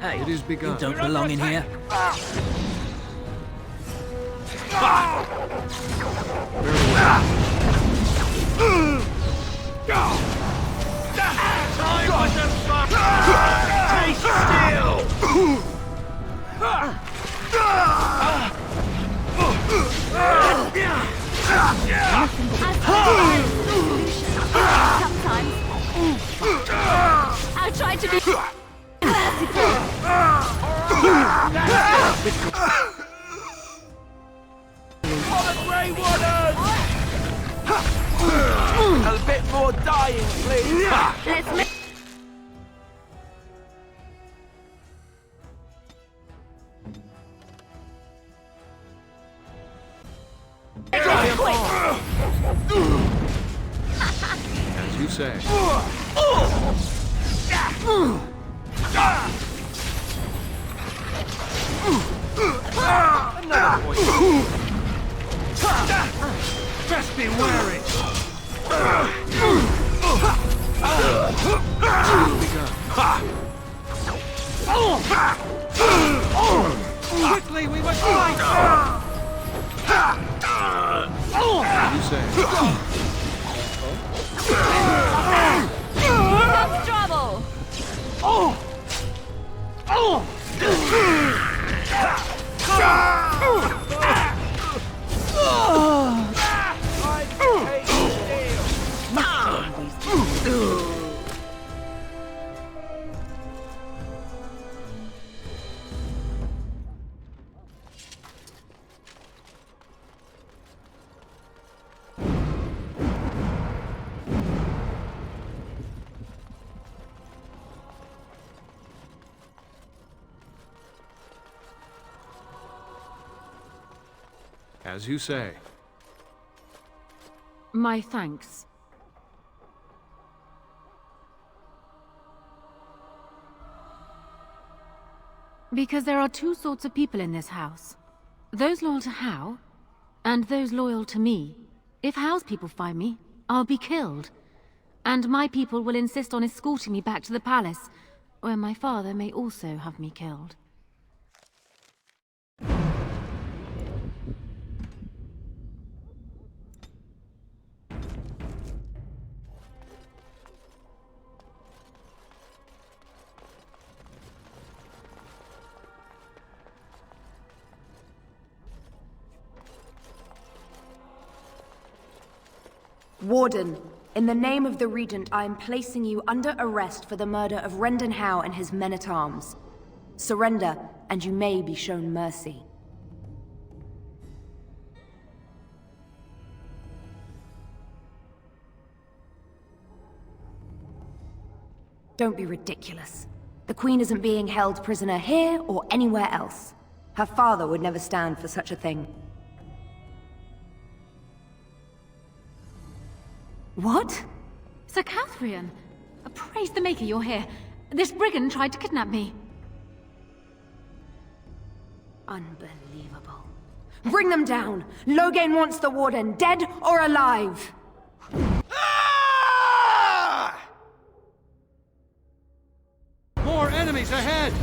Hey, it is begun. You don't belong in here. Sometimes I try to be merciful. For the Grey Wardens! A bit more dying, please. Let's make. As you say. Just be wary. Quickly, we must fight. You say. Here comes trouble. As you say. My thanks. Because there are two sorts of people in this house. Those loyal to Hao, and those loyal to me. If Hao's people find me, I'll be killed. And my people will insist on escorting me back to the palace, where my father may also have me killed. Warden, in the name of the Regent, I am placing you under arrest for the murder of Rendon Howe and his men-at-arms. Surrender, and you may be shown mercy. Don't be ridiculous. The Queen isn't being held prisoner here or anywhere else. Her father would never stand for such a thing. What? Sir Catherine! Praise the Maker you're here. This brigand tried to kidnap me. Unbelievable. Bring them down! Loghain wants the Warden, dead or alive! More enemies ahead!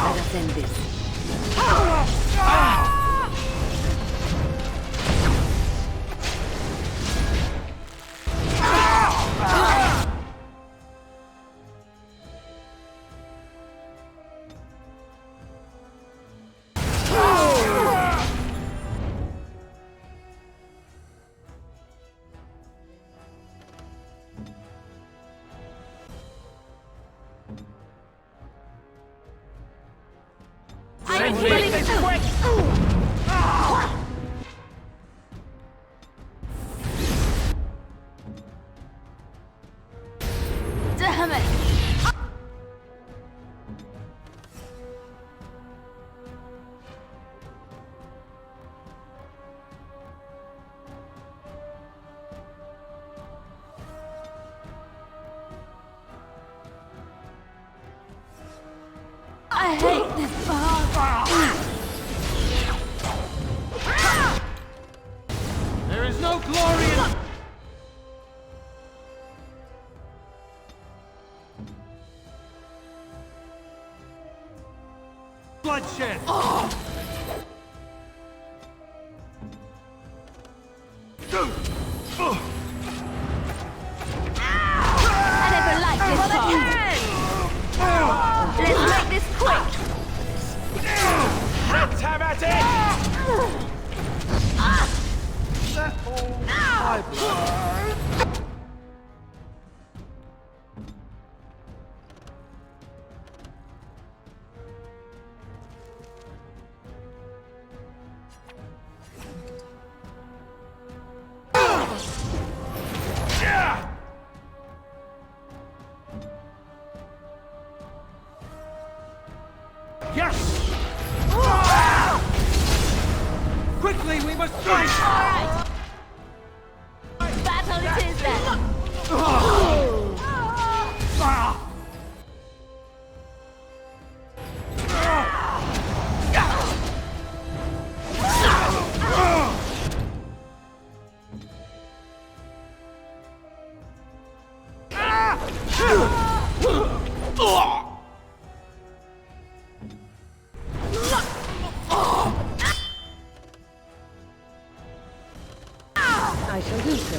Let us end this. Damn it! I hate this part. There is no glory in... bloodshed! I never liked this part. Let's make this quick. Let's have at it! That all my blood. Yes! Quickly, we must strike! Battle it is then. I shall do so.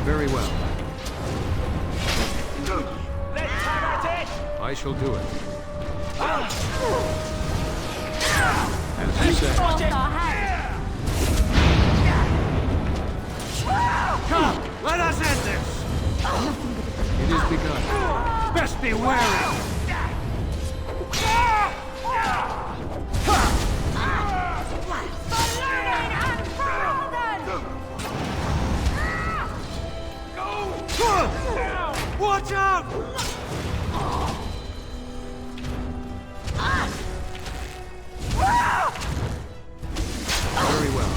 Very well. Let's have at it! I shall do it. As you say. Come, let us end this! It is begun. Best be wary! Watch out! Very well.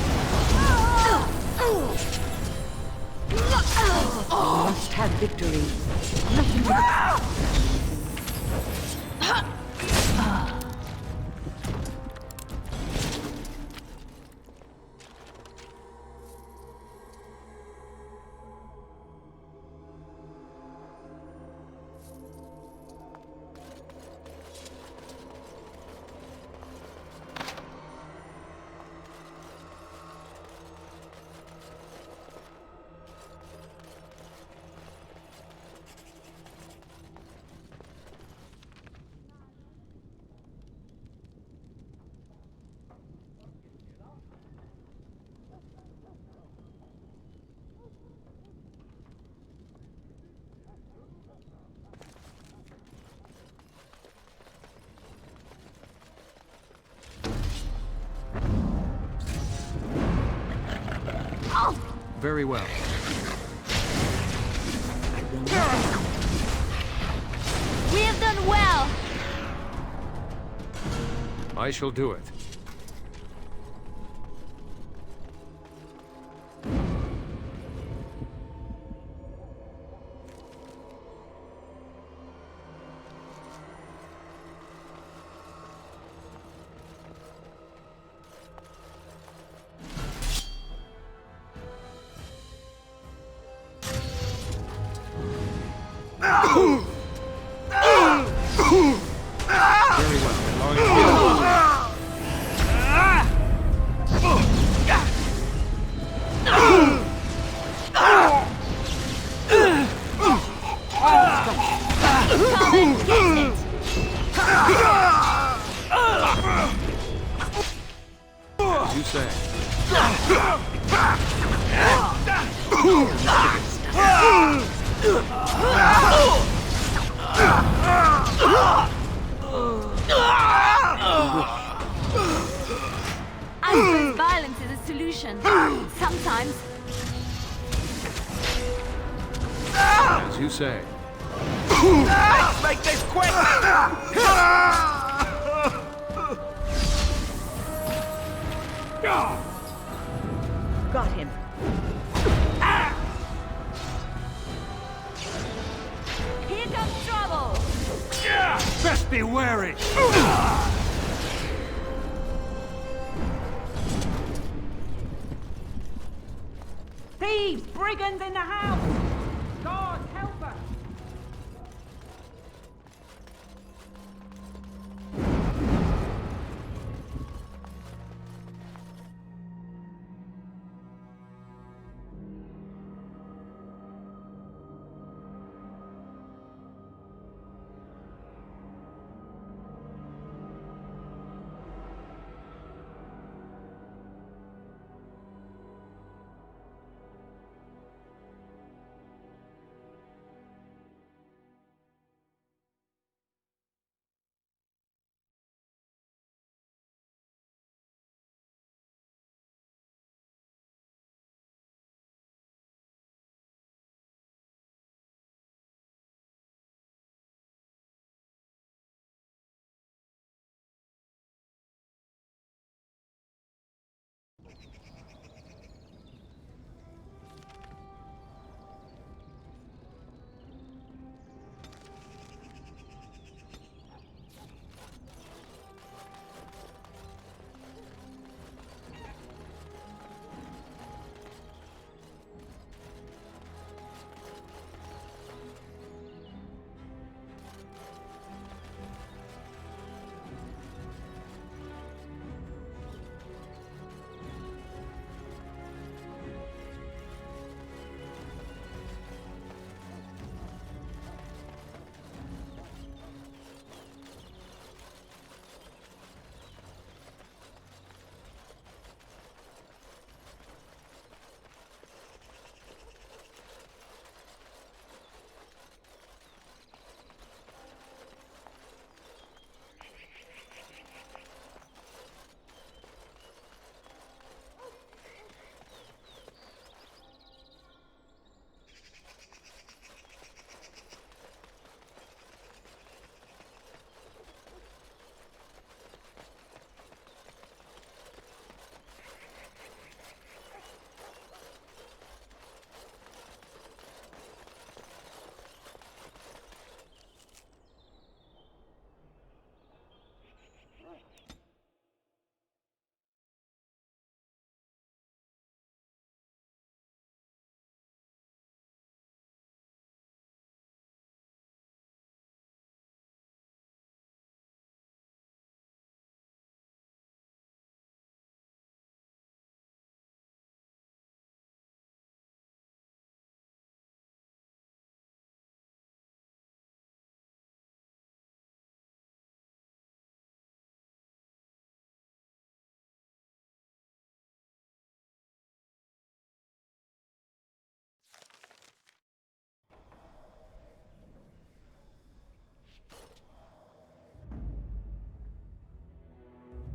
Very well. We have done well! I shall do it. As you say. I suppose violence is a solution. Sometimes. As you say. Let's make this quick! Got him. Here comes trouble! Best be wary! Thieves! Brigands in the house! God, help us!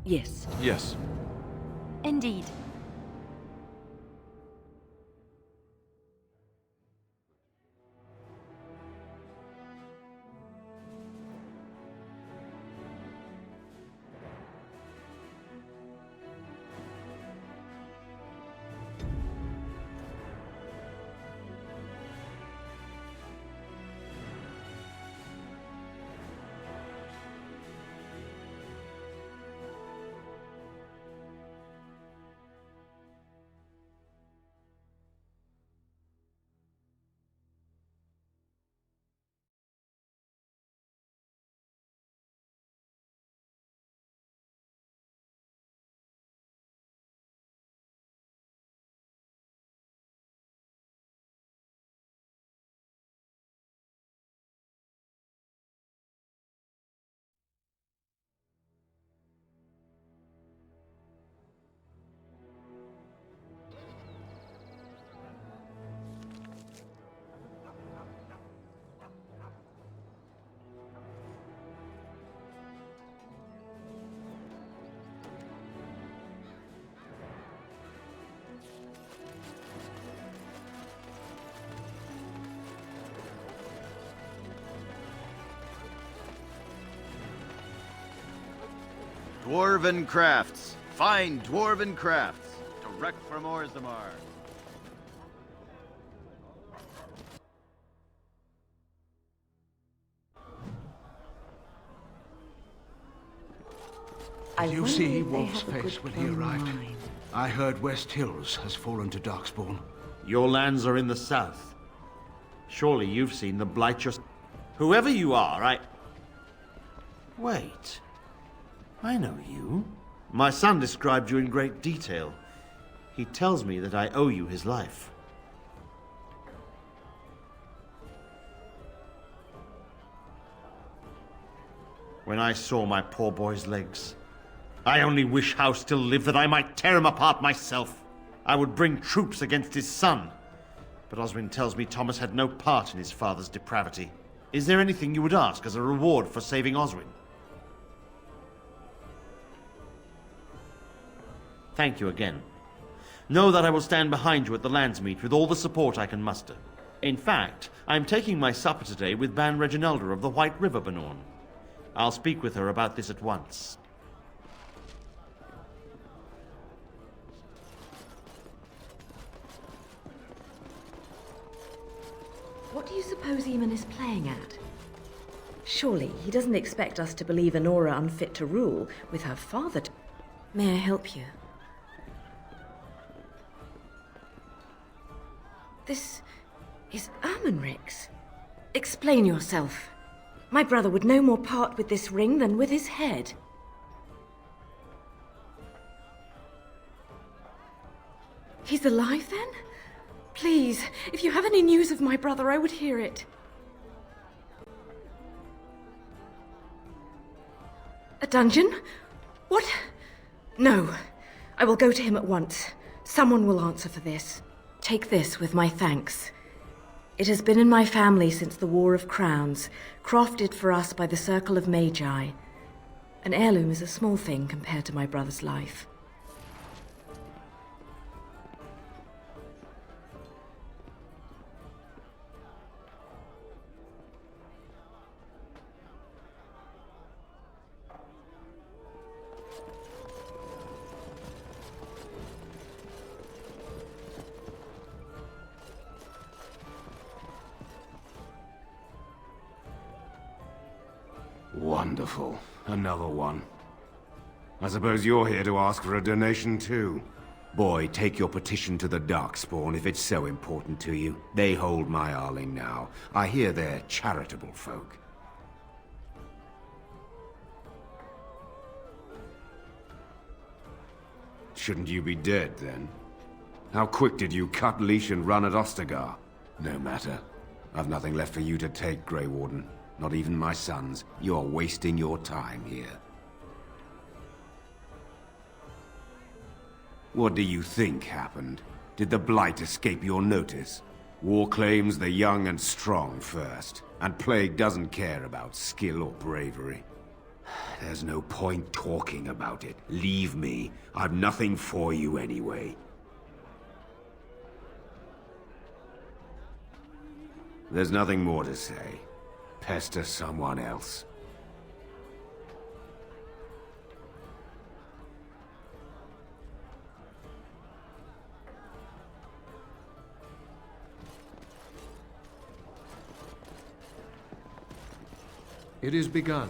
Yes. Yes. Indeed. Dwarven crafts. Fine dwarven crafts. Direct from Orzammar. You see Wolf's face when he arrived. I heard West Hills has fallen to Darkspawn. Your lands are in the south. Surely you've seen the blight just... Whoever you are, Wait. I know you. My son described you in great detail. He tells me that I owe you his life. When I saw my poor boy's legs, I only wish House still lived that I might tear him apart myself. I would bring troops against his son. But Oswin tells me Thomas had no part in his father's depravity. Is there anything you would ask as a reward for saving Oswin? Thank you again. Know that I will stand behind you at the Landsmeet with all the support I can muster. In fact, I am taking my supper today with Ban Reginalda of the White River Benorn. I'll speak with her about this at once. What do you suppose Eamon is playing at? Surely he doesn't expect us to believe Anora unfit to rule with her father to... May I help you? This is Ermenric's. Explain yourself. My brother would no more part with this ring than with his head. He's alive then? Please, if you have any news of my brother, I would hear it. A dungeon? What? No. I will go to him at once. Someone will answer for this. Take this with my thanks. It has been in my family since the War of Crowns, crafted for us by the Circle of Magi. An heirloom is a small thing compared to my brother's life. Wonderful. Another one. I suppose you're here to ask for a donation too. Boy, take your petition to the Darkspawn if it's so important to you. They hold my Arling now. I hear they're charitable folk. Shouldn't you be dead, then? How quick did you cut leash and run at Ostagar? No matter. I've nothing left for you to take, Grey Warden. Not even my sons. You're wasting your time here. What do you think happened? Did the Blight escape your notice? War claims the young and strong first, and Plague doesn't care about skill or bravery. There's no point talking about it. Leave me. I've nothing for you anyway. There's nothing more to say. Pester someone else. It is begun.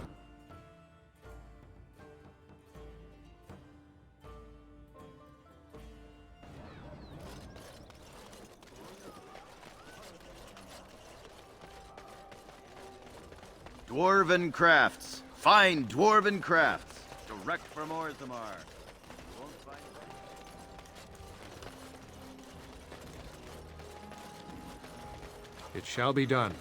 Dwarven crafts. Fine dwarven crafts. Direct from Orzammar. It shall be done.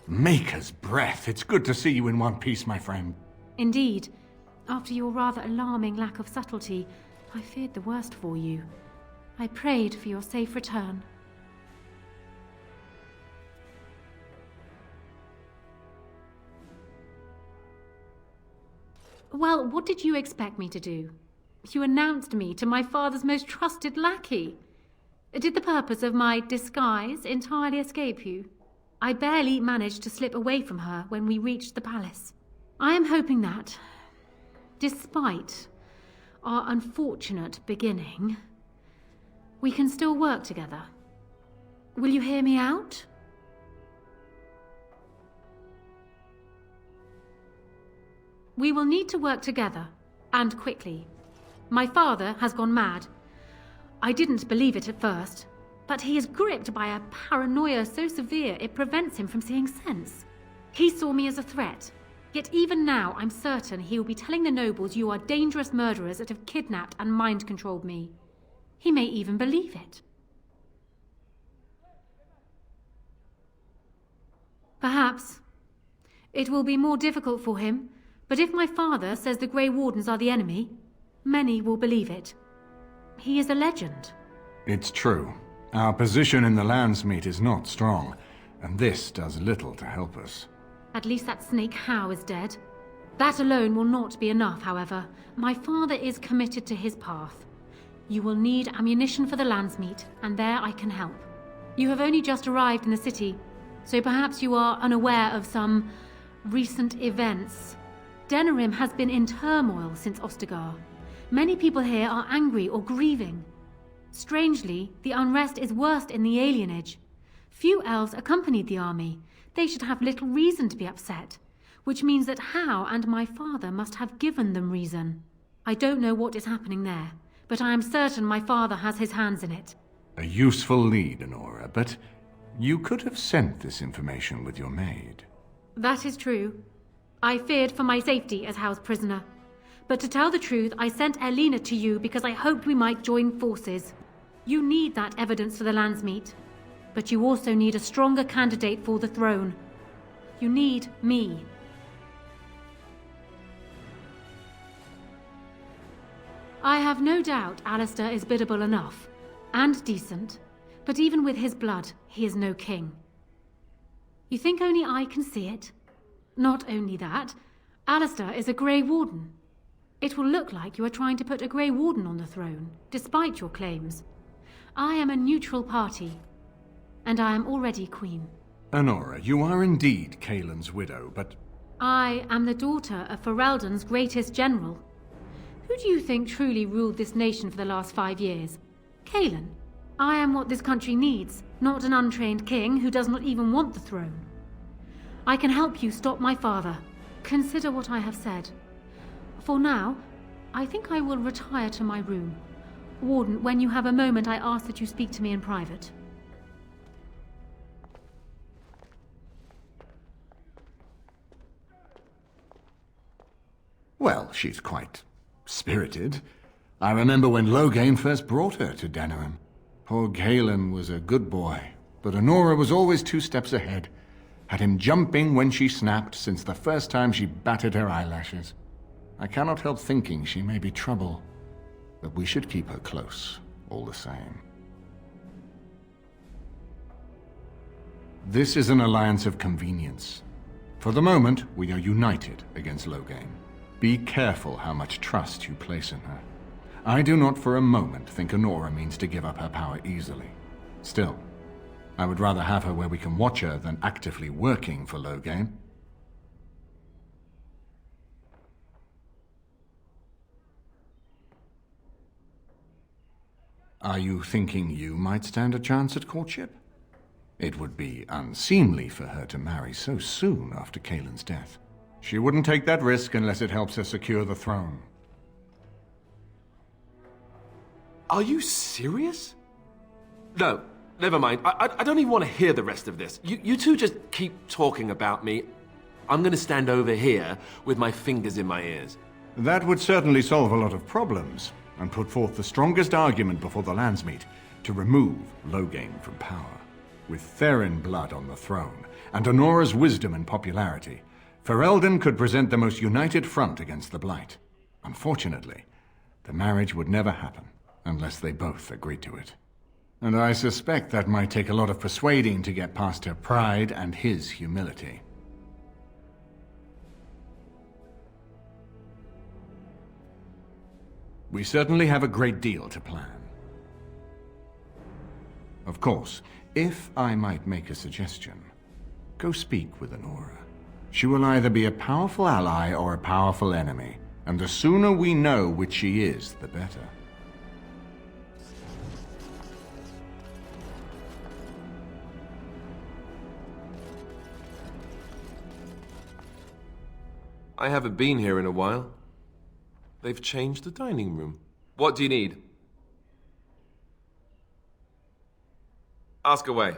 Maker's breath. It's good to see you in one piece, my friend. Indeed. After your rather alarming lack of subtlety, I feared the worst for you. I prayed for your safe return. Well, what did you expect me to do? You announced me to my father's most trusted lackey. Did the purpose of my disguise entirely escape you? I barely managed to slip away from her when we reached the palace. I am hoping that, despite our unfortunate beginning, we can still work together. Will you hear me out? We will need to work together, and quickly. My father has gone mad. I didn't believe it at first, but he is gripped by a paranoia so severe it prevents him from seeing sense. He saw me as a threat, yet even now I'm certain he will be telling the nobles you are dangerous murderers that have kidnapped and mind-controlled me. He may even believe it. Perhaps. It will be more difficult for him, but if my father says the Grey Wardens are the enemy, many will believe it. He is a legend. It's true. Our position in the Landsmeet is not strong, and this does little to help us. At least that snake How is dead. That alone will not be enough, however. My father is committed to his path. You will need ammunition for the Landsmeet, and there I can help. You have only just arrived in the city, so perhaps you are unaware of some recent events. Denerim has been in turmoil since Ostagar. Many people here are angry or grieving. Strangely, the unrest is worst in the alienage. Few elves accompanied the army. They should have little reason to be upset, which means that How and my father must have given them reason. I don't know what is happening there, but I am certain my father has his hands in it. A useful lead, Honora, but you could have sent this information with your maid. That is true. I feared for my safety as How's prisoner. But to tell the truth, I sent Elena to you because I hoped we might join forces. You need that evidence for the Landsmeet, but you also need a stronger candidate for the throne. You need me. I have no doubt Alistair is biddable enough, and decent, but even with his blood, he is no king. You think only I can see it? Not only that, Alistair is a Grey Warden. It will look like you are trying to put a Grey Warden on the throne, despite your claims. I am a neutral party, and I am already queen. Honora, you are indeed Kaelin's widow, but... I am the daughter of Ferelden's greatest general. Who do you think truly ruled this nation for the last 5 years? Kaelin. I am what this country needs, not an untrained king who does not even want the throne. I can help you stop my father. Consider what I have said. For now, I think I will retire to my room. Warden, when you have a moment, I ask that you speak to me in private. Well, she's quite spirited. I remember when Loghain first brought her to Denerim. Poor Kaelin was a good boy, but Honora was always 2 steps ahead. Had him jumping when she snapped since the first time she batted her eyelashes. I cannot help thinking she may be trouble, but we should keep her close, all the same. This is an alliance of convenience. For the moment, we are united against Loghain. Be careful how much trust you place in her. I do not for a moment think Honora means to give up her power easily. Still, I would rather have her where we can watch her than actively working for Loghain. Are you thinking you might stand a chance at courtship? It would be unseemly for her to marry so soon after Kaelin's death. She wouldn't take that risk unless it helps her secure the throne. Are you serious? No, never mind. I don't even want to hear the rest of this. You two just keep talking about me. I'm going to stand over here with my fingers in my ears. That would certainly solve a lot of problems, and put forth the strongest argument before the Landsmeet to remove Loghain from power. With Therin blood on the throne, and Honora's wisdom and popularity, Ferelden could present the most united front against the Blight. Unfortunately, the marriage would never happen, unless they both agreed to it. And I suspect that might take a lot of persuading to get past her pride and his humility. We certainly have a great deal to plan. Of course, if I might make a suggestion, go speak with Honora. She will either be a powerful ally or a powerful enemy, and the sooner we know which she is, the better. I haven't been here in a while. They've changed the dining room. What do you need? Ask away.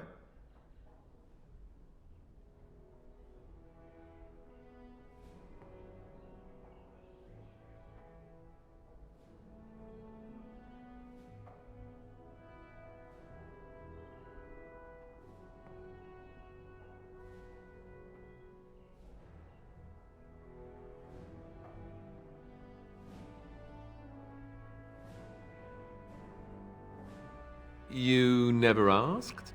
You never asked?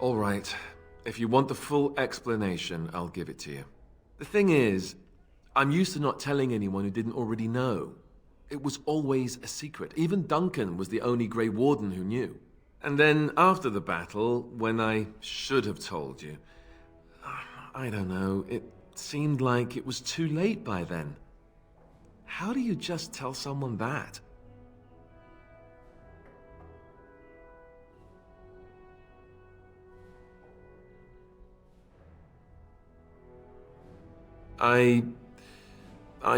All right. If you want the full explanation, I'll give it to you. The thing is, I'm used to not telling anyone who didn't already know. It was always a secret. Even Duncan was the only Grey Warden who knew. And then after the battle, when I should have told you, I don't know, it seemed like it was too late by then. How do you just tell someone that? I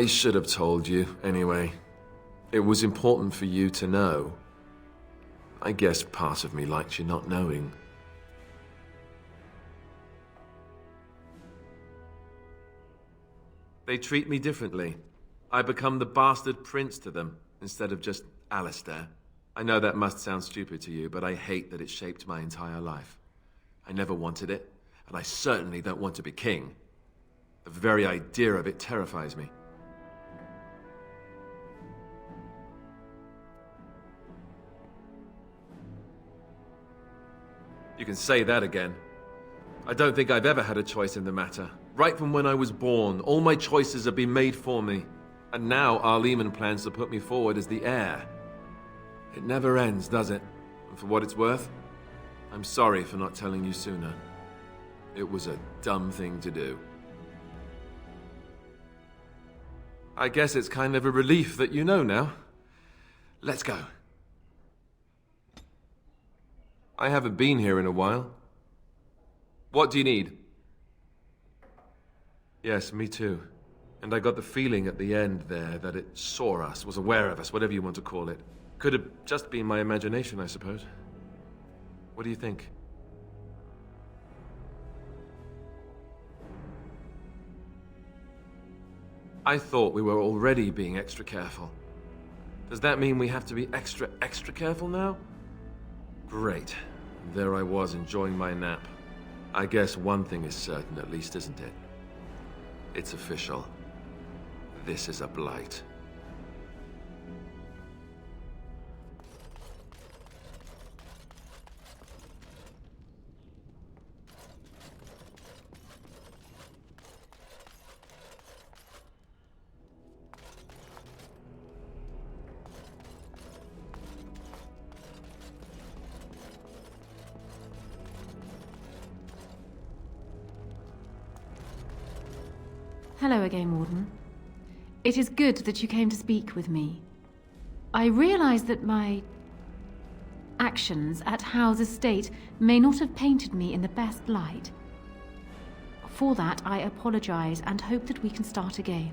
should have told you, anyway. It was important for you to know. I guess part of me liked you not knowing. They treat me differently. I become the bastard prince to them, instead of just Alistair. I know that must sound stupid to you, but I hate that it shaped my entire life. I never wanted it, and I certainly don't want to be king. The very idea of it terrifies me. You can say that again. I don't think I've ever had a choice in the matter. Right from when I was born, all my choices have been made for me. And now Archdemon plans to put me forward as the heir. It never ends, does it? And for what it's worth, I'm sorry for not telling you sooner. It was a dumb thing to do. I guess it's kind of a relief that you know now. Let's go. I haven't been here in a while. What do you need? Yes, me too. And I got the feeling at the end there that it saw us, was aware of us, whatever you want to call it. Could have just been my imagination, I suppose. What do you think? I thought we were already being extra careful. Does that mean we have to be extra careful now? Great. There I was enjoying my nap. I guess one thing is certain at least, isn't it? It's official. This is a blight. Hello again, Warden. It is good that you came to speak with me. I realize that my actions at Howe's estate may not have painted me in the best light. For that, I apologize and hope that we can start again.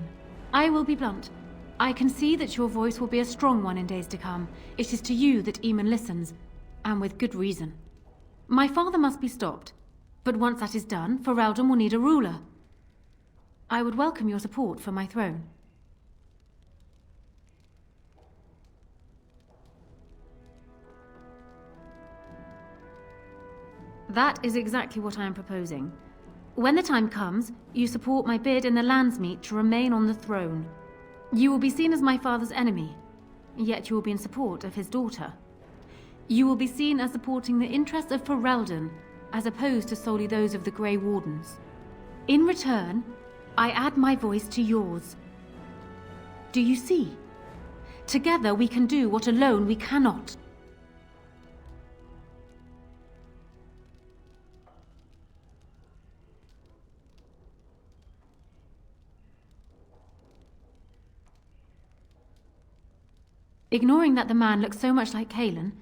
I will be blunt. I can see that your voice will be a strong one in days to come. It is to you that Eamon listens, and with good reason. My father must be stopped, but once that is done, Ferelden will need a ruler. I would welcome your support for my throne. That is exactly what I am proposing. When the time comes, you support my bid in the Landsmeet to remain on the throne. You will be seen as my father's enemy, yet you will be in support of his daughter. You will be seen as supporting the interests of Ferelden, as opposed to solely those of the Grey Wardens. In return, I add my voice to yours. Do you see? Together we can do what alone we cannot. Ignoring that the man looks so much like Cailan,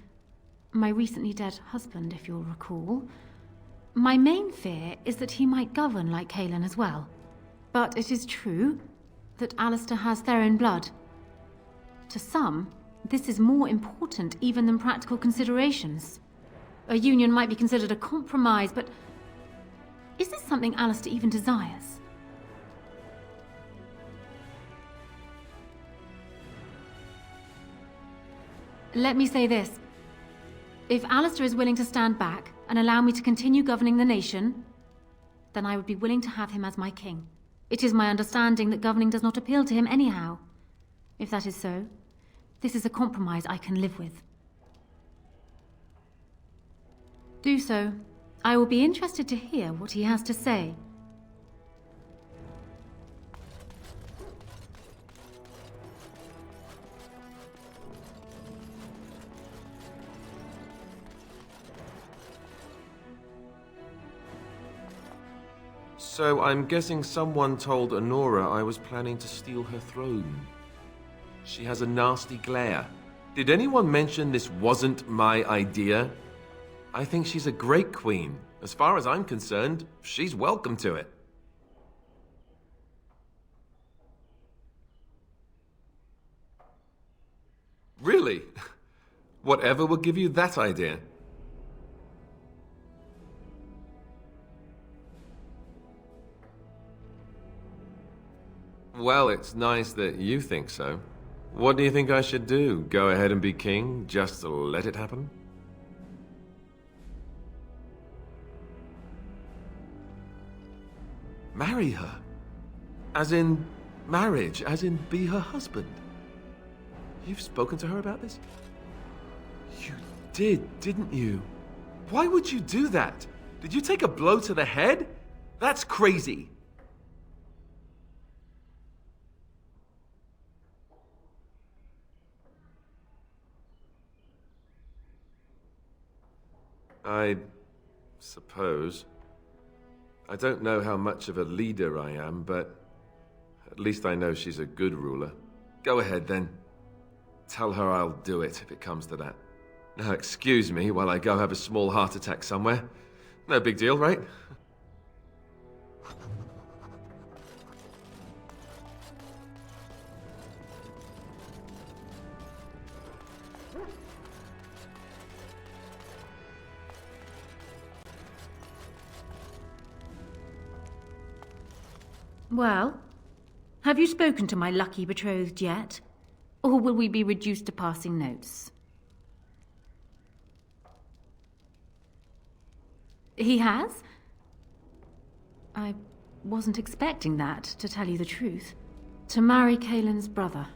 my recently dead husband, if you'll recall, my main fear is that he might govern like Cailan as well. But it is true that Alistair has Theron blood. To some, this is more important even than practical considerations. A union might be considered a compromise, but is this something Alistair even desires? Let me say this. If Alistair is willing to stand back and allow me to continue governing the nation, then I would be willing to have him as my king. It is my understanding that governing does not appeal to him anyhow. If that is so, this is a compromise I can live with. Do so. I will be interested to hear what he has to say. So I'm guessing someone told Honora I was planning to steal her throne. She has a nasty glare. Did anyone mention this wasn't my idea? I think she's a great queen. As far as I'm concerned, she's welcome to it. Really? Whatever will give you that idea? Well, it's nice that you think so. What do you think I should do? Go ahead and be king, just to let it happen? Marry her? As in marriage? As in be her husband? You've spoken to her about this? You did, didn't you? Why would you do that? Did you take a blow to the head? That's crazy. I suppose. I don't know how much of a leader I am, but at least I know she's a good ruler. Go ahead, then. Tell her I'll do it if it comes to that. Now, excuse me while I go have a small heart attack somewhere. No big deal, right? Well, have you spoken to my lucky betrothed yet? Or will we be reduced to passing notes? He has? I wasn't expecting that, to tell you the truth. To marry Cailan's brother.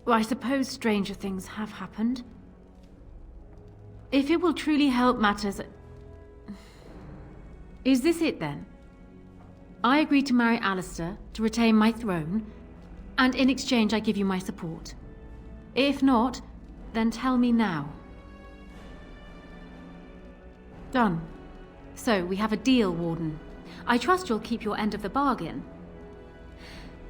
Well, I suppose stranger things have happened. If it will truly help matters... Is this it, then? I agree to marry Alistair to retain my throne, and in exchange I give you my support. If not, then tell me now. Done. So, we have a deal, Warden. I trust you'll keep your end of the bargain.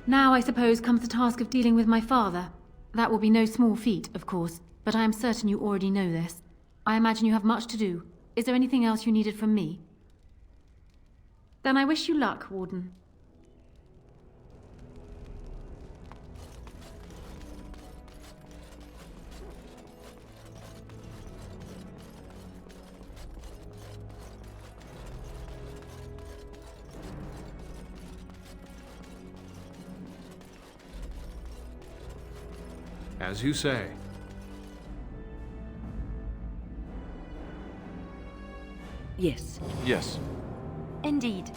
Now, I suppose, comes the task of dealing with my father. That will be no small feat, of course, but I am certain you already know this. I imagine you have much to do. Is there anything else you needed from me? Then I wish you luck, Warden. As you say. Yes. Yes. Indeed.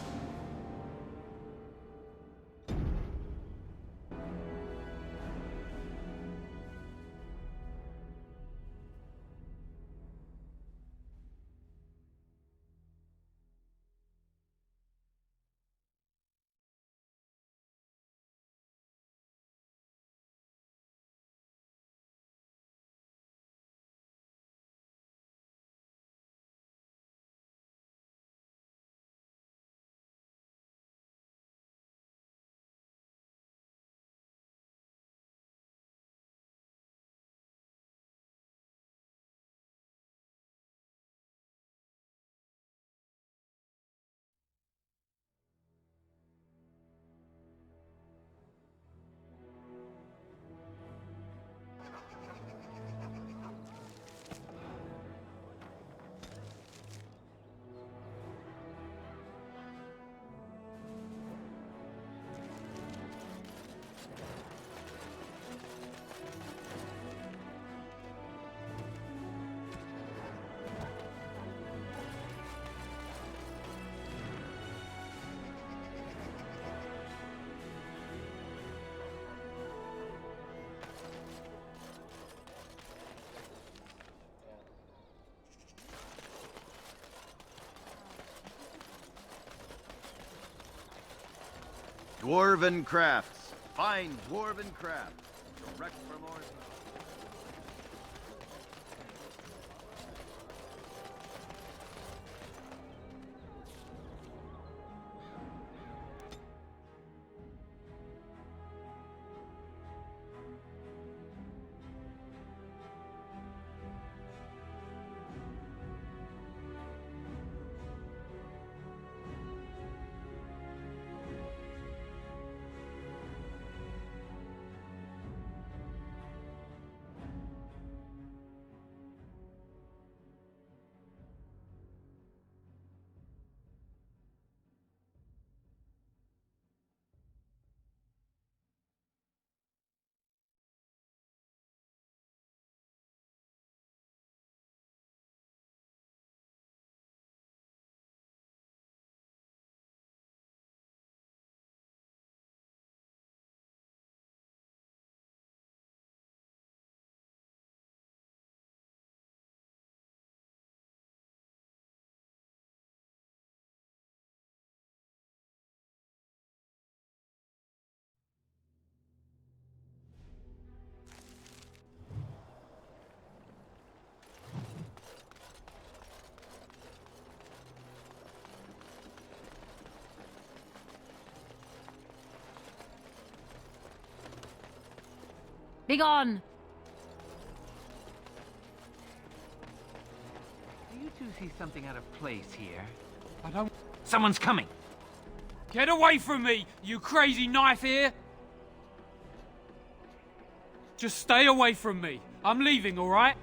Dwarven crafts. Find dwarven crafts. Direct from Ors. Begone! Do you two see something out of place here? I don't... Someone's coming! Get away from me, you crazy knife ear! Just stay away from me. I'm leaving, alright?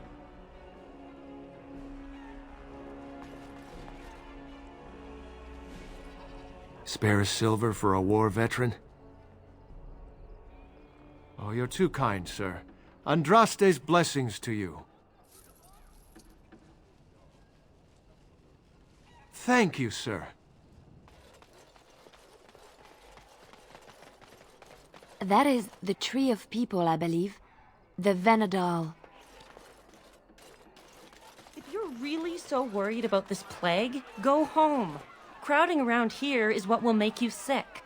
Spare a silver for a war veteran? Oh, you're too kind, sir. Andraste's blessings to you. Thank you, sir. That is the Tree of People, I believe. The Venadal. If you're really so worried about this plague, go home. Crowding around here is what will make you sick.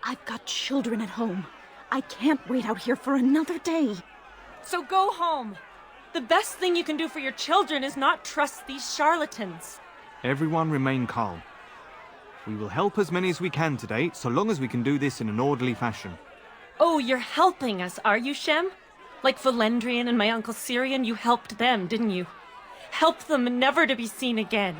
I've got children at home. I can't wait out here for another day. So go home. The best thing you can do for your children is not trust these charlatans. Everyone remain calm. We will help as many as we can today, so long as we can do this in an orderly fashion. Oh, you're helping us, are you, Shem? Like Valendrian and my Uncle Syrian, you helped them, didn't you? Help them never to be seen again.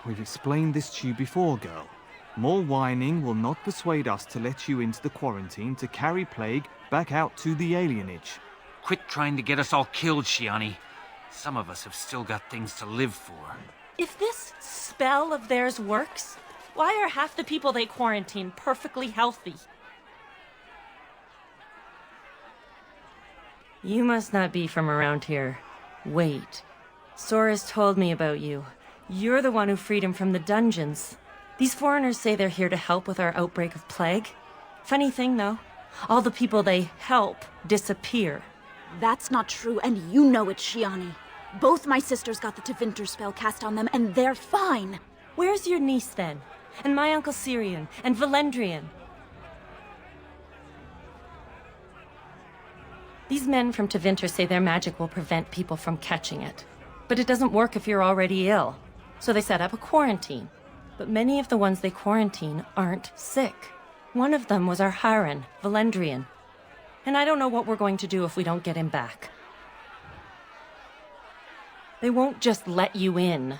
We've explained this to you before, girl. More whining will not persuade us to let you into the quarantine to carry plague back out to the alienage. Quit trying to get us all killed, Shiani. Some of us have still got things to live for. If this spell of theirs works, why are half the people they quarantine perfectly healthy? You must not be from around here. Wait. Sora's told me about you. You're the one who freed him from the dungeons. These foreigners say they're here to help with our outbreak of plague. Funny thing, though, all the people they help disappear. That's not true, and you know it, Shiani. Both my sisters got the Tevinter spell cast on them, and they're fine. Where's your niece, then? And my Uncle Syrian? And Valendrian? These men from Tevinter say their magic will prevent people from catching it. But it doesn't work if you're already ill. So they set up a quarantine. But many of the ones they quarantine aren't sick. One of them was our Haran, Valendrian. And I don't know what we're going to do if we don't get him back. They won't just let you in.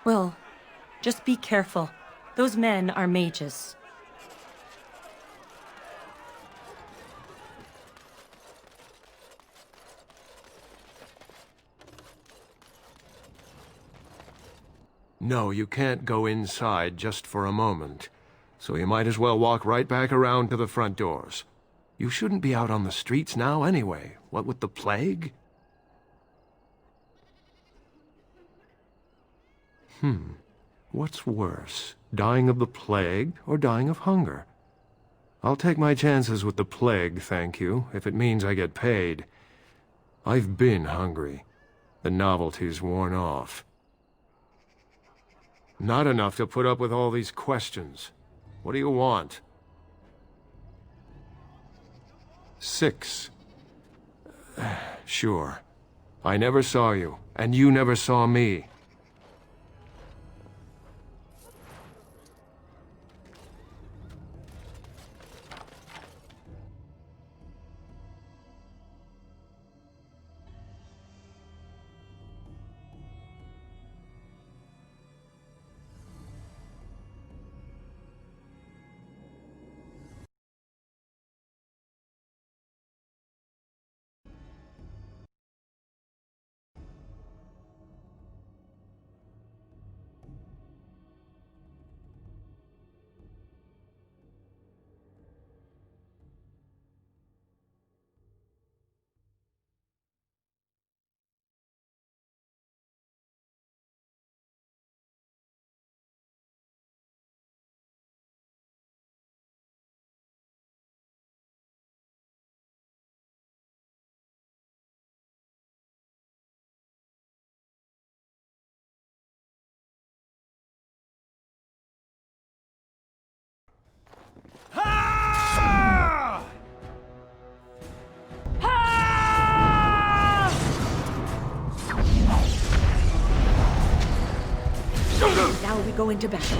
Will, just be careful. Those men are mages. No, you can't go inside just for a moment. So you might as well walk right back around to the front doors. You shouldn't be out on the streets now anyway. What with the plague? What's worse, dying of the plague or dying of hunger? I'll take my chances with the plague, thank you, if it means I get paid. I've been hungry. The novelty's worn off. Not enough to put up with all these questions. What do you want? 6. Sure. I never saw you, and you never saw me. Now we go into battle.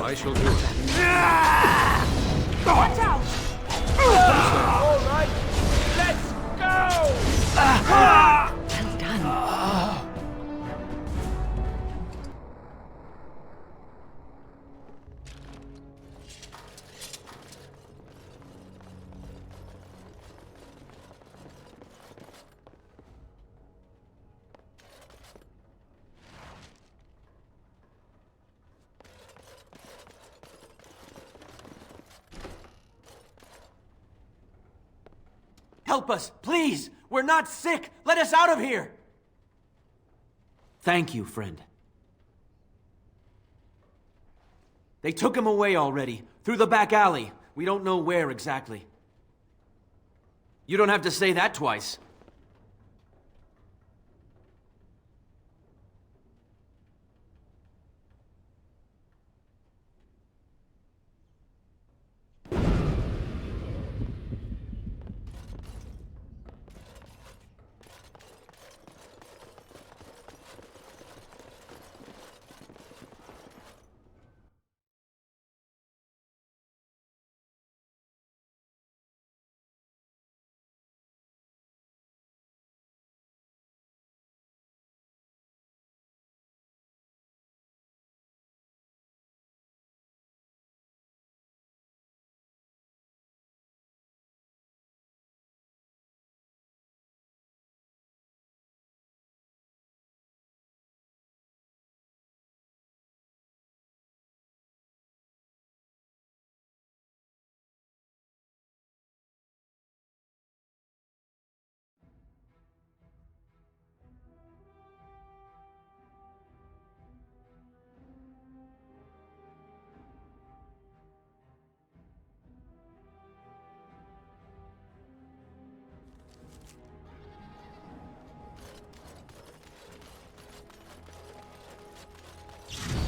I shall do it. Watch out! All right, let's go! Well done. Help us, please! We're not sick! Let us out of here! Thank you, friend. They took him away already, through the back alley. We don't know where exactly. You don't have to say that twice.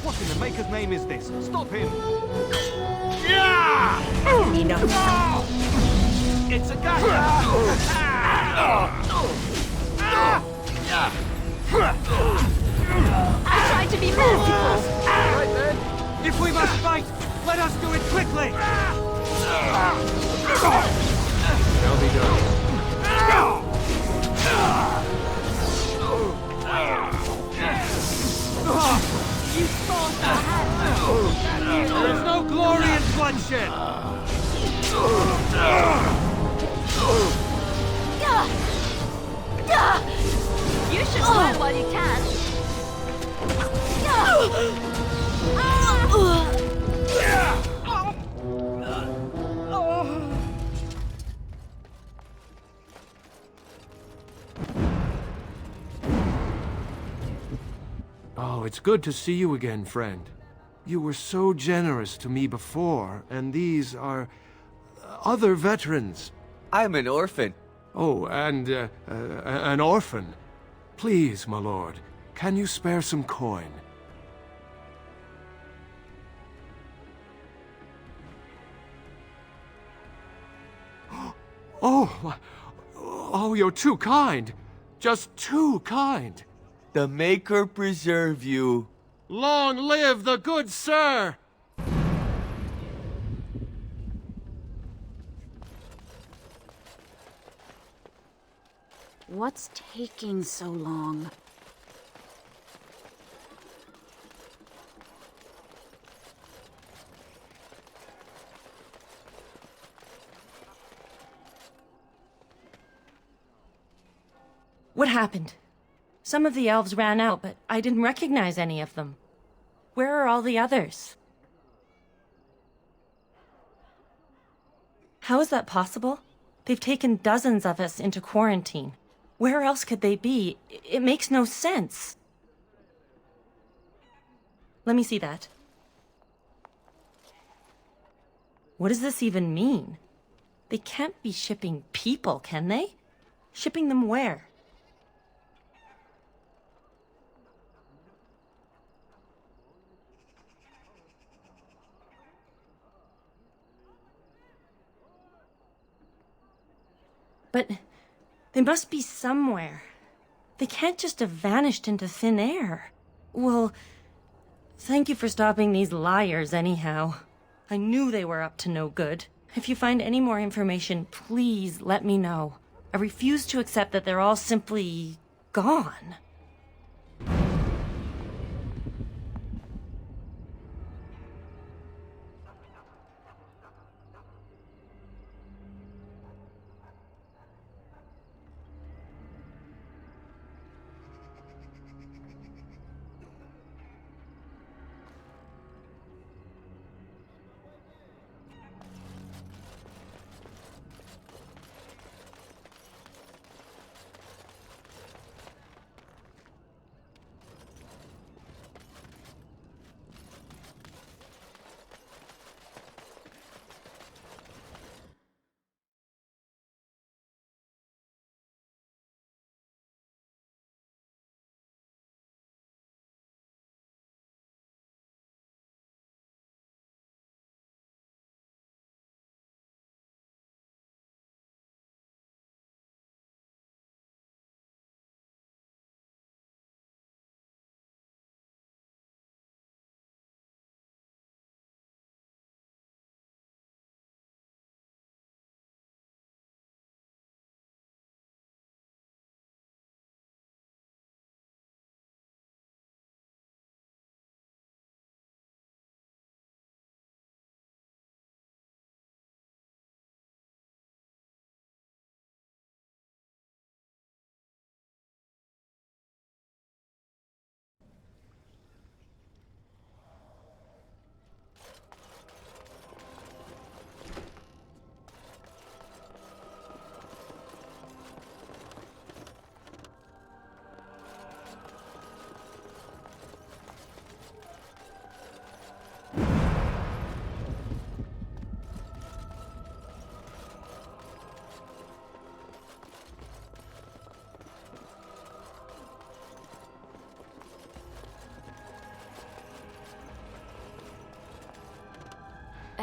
What in the maker's name is this? Stop him! Enough. It's a guy! I tried to be merciful. Right then, if we must fight, let us do it quickly! Shall be done. You forced the hand. There is no glory in bloodshed! You should learn while you can. Oh, it's good to see you again, friend. You were so generous to me before, and these are other veterans. I'm an orphan. Oh, and an orphan. Please, my lord, can you spare some coin? Oh, you're too kind. Just too kind. The Maker preserve you. Long live the good sir! What's taking so long? What happened? Some of the elves ran out, but I didn't recognize any of them. Where are all the others? How is that possible? They've taken dozens of us into quarantine. Where else could they be? It makes no sense. Let me see that. What does this even mean? They can't be shipping people, can they? Shipping them where? But they must be somewhere. They can't just have vanished into thin air. Well, thank you for stopping these liars anyhow. I knew they were up to no good. If you find any more information, please let me know. I refuse to accept that they're all simply gone.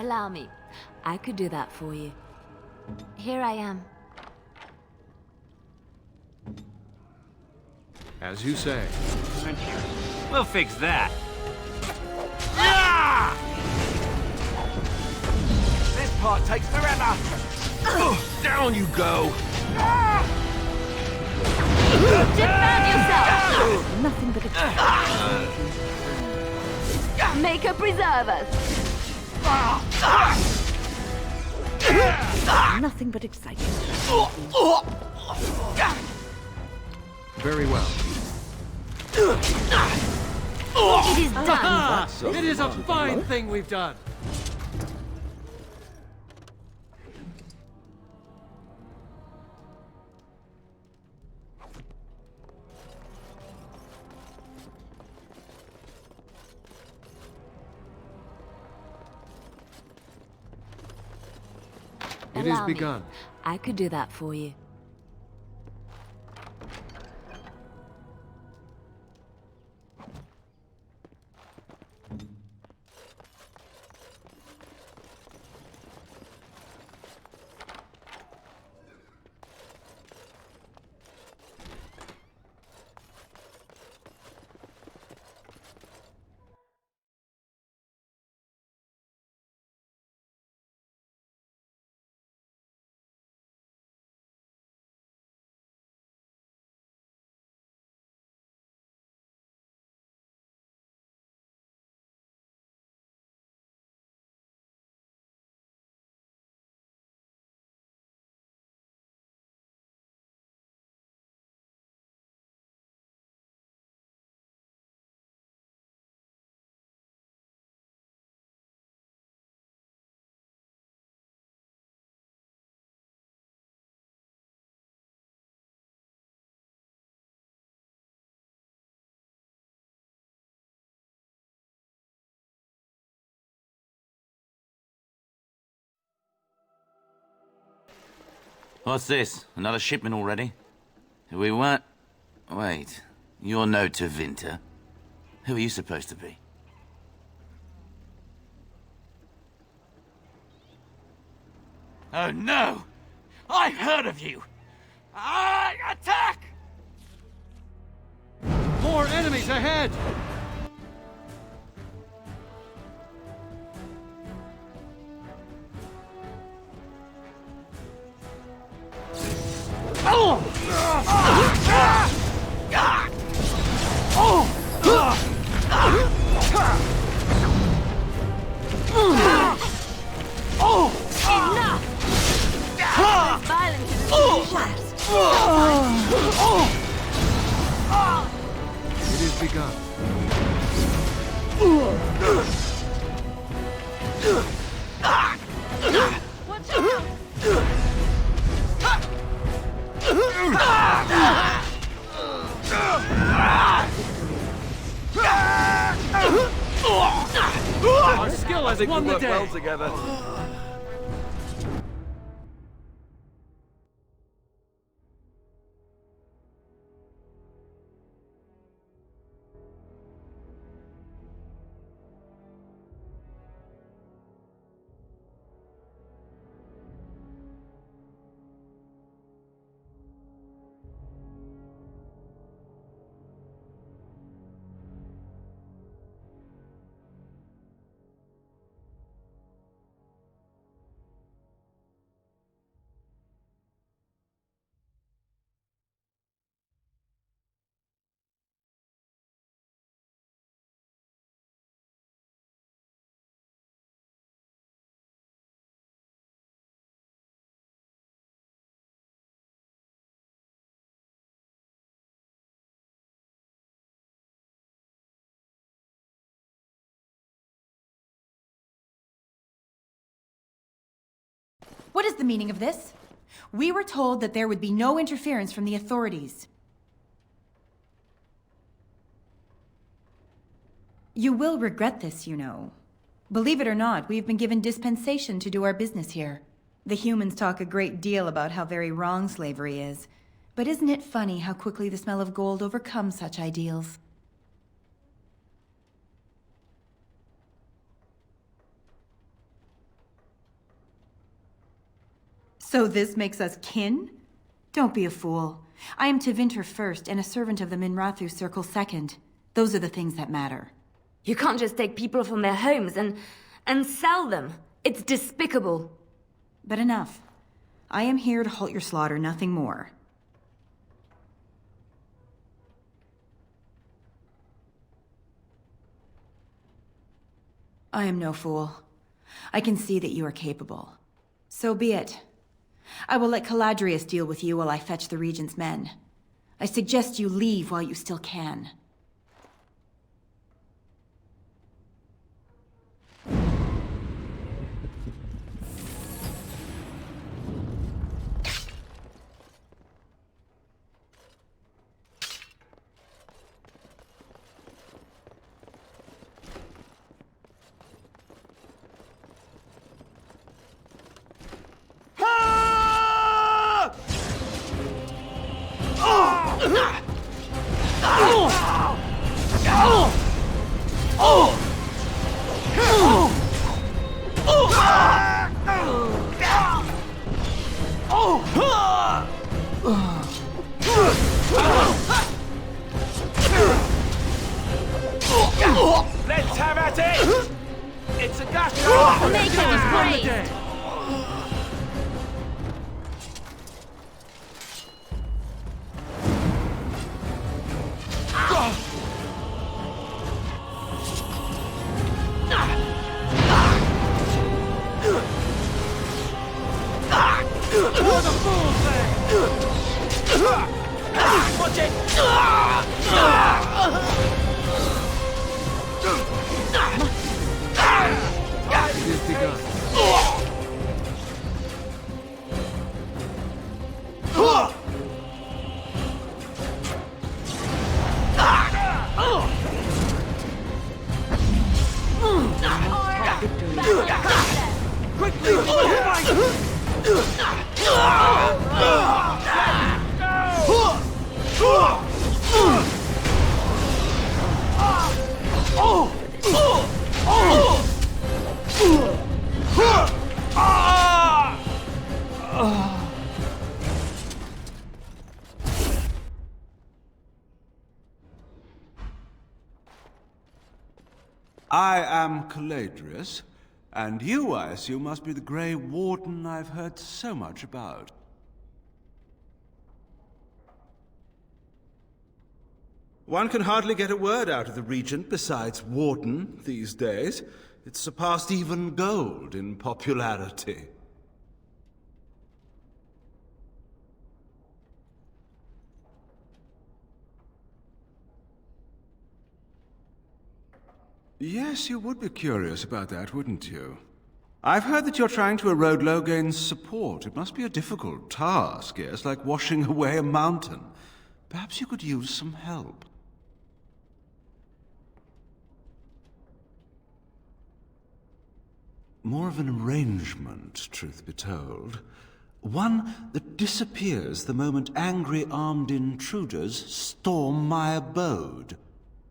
Allow me. I could do that for you. Here I am. As you say. We'll fix that. This part takes forever! Down you go! Defend yourself! Nothing but Maker preserve us! nothing but excitement. Very well. It is done! It is a fine thing we've done! It is begun. I could do that for you. What's this? Another shipment already? We weren't... Wait. You're no Tevinter. Who are you supposed to be? Oh no! I've heard of you! Attack! More enemies ahead! It is begun. Watch out! Our skill has won the day! Well together. What is the meaning of this? We were told that there would be no interference from the authorities. You will regret this, you know. Believe it or not, we've been given dispensation to do our business here. The humans talk a great deal about how very wrong slavery is. But isn't it funny how quickly the smell of gold overcomes such ideals? So this makes us kin? Don't be a fool. I am Tevinter first, and a servant of the Minrathu Circle second. Those are the things that matter. You can't just take people from their homes and sell them. It's despicable. But enough. I am here to halt your slaughter, nothing more. I am no fool. I can see that you are capable. So be it. I will let Caladrius deal with you while I fetch the Regent's men. I suggest you leave while you still can. Let's have at it! It's a gush! The Maker is brave! What a fool thing! Watch it! It is begun. Quickly! I am Caladrius, and you, I assume, must be the Grey Warden I've heard so much about. One can hardly get a word out of the Regent besides Warden these days. It's surpassed even gold in popularity. Yes, you would be curious about that, wouldn't you? I've heard that you're trying to erode Logain's support. It must be a difficult task, yes, like washing away a mountain. Perhaps you could use some help. More of an arrangement, truth be told. One that disappears the moment angry armed intruders storm my abode.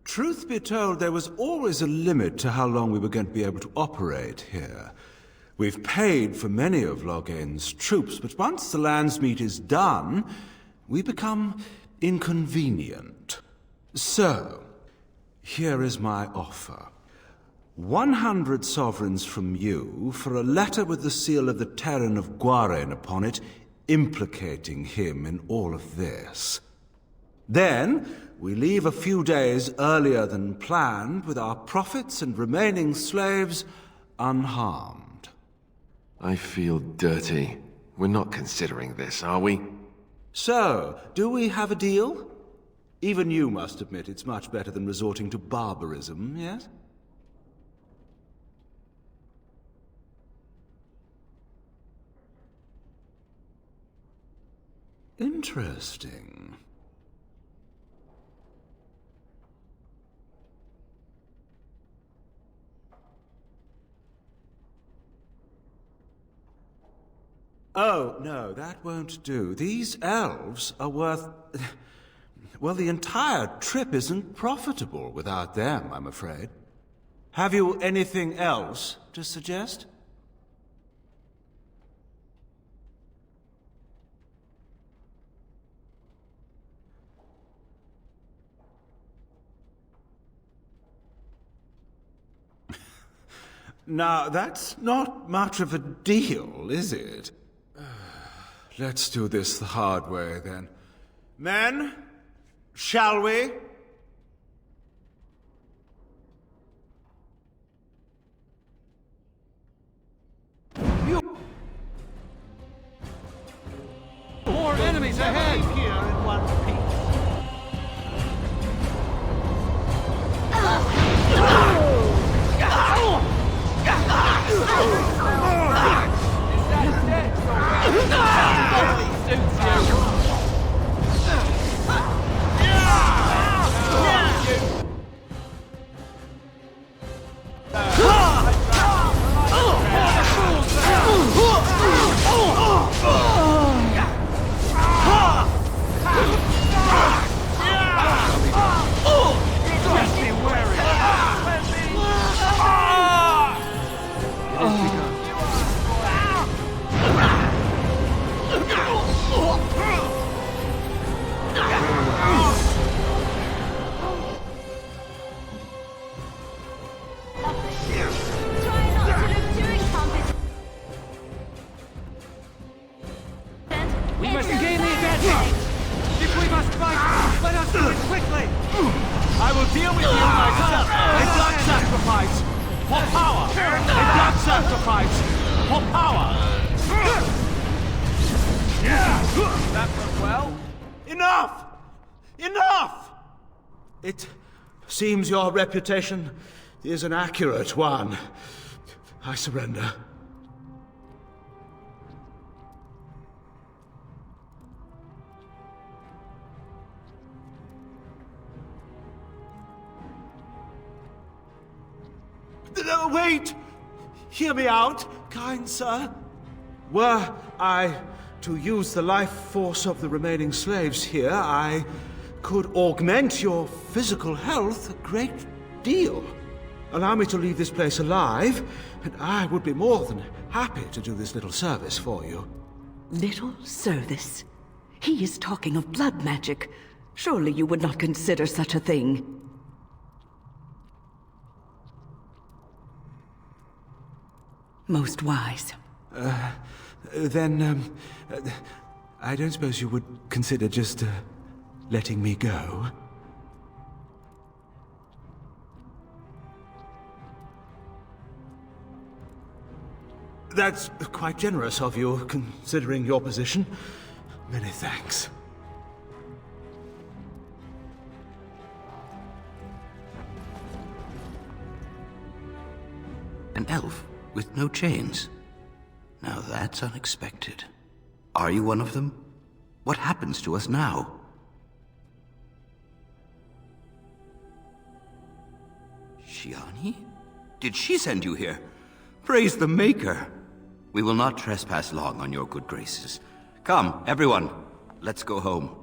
Truth be told, there was always a limit to how long we were going to be able to operate here. We've paid for many of Logain's troops, but once the Landsmeet is done, we become inconvenient. So, here is my offer. 100 sovereigns from you for a letter with the seal of the Terran of Gwaren upon it, implicating him in all of this. Then, we leave a few days earlier than planned, with our profits and remaining slaves unharmed. I feel dirty. We're not considering this, are we? So, do we have a deal? Even you must admit it's much better than resorting to barbarism, yes? Interesting. Oh, no, that won't do. These elves are worth... Well, the entire trip isn't profitable without them, I'm afraid. Have you anything else to suggest? Now, that's not much of a deal, is it? Let's do this the hard way, then. Men, shall we? More enemies ahead! Here in one piece. We must gain the advantage! If we must fight, let us do it quickly! I will deal with you myself. A blood sacrifice for power. A blood sacrifice for power. That went well. Enough! Enough! It seems your reputation is an accurate one. I surrender. Wait! Hear me out, kind sir. Were I to use the life force of the remaining slaves here, I could augment your physical health a great deal. Allow me to leave this place alive, and I would be more than happy to do this little service for you. Little service? He is talking of blood magic. Surely you would not consider such a thing. Most wise. Then, I don't suppose you would consider just letting me go? That's quite generous of you, considering your position. Many thanks. An elf with no chains. Now that's unexpected. Are you one of them? What happens to us now? Shiani? Did she send you here? Praise the Maker! We will not trespass long on your good graces. Come, everyone, let's go home.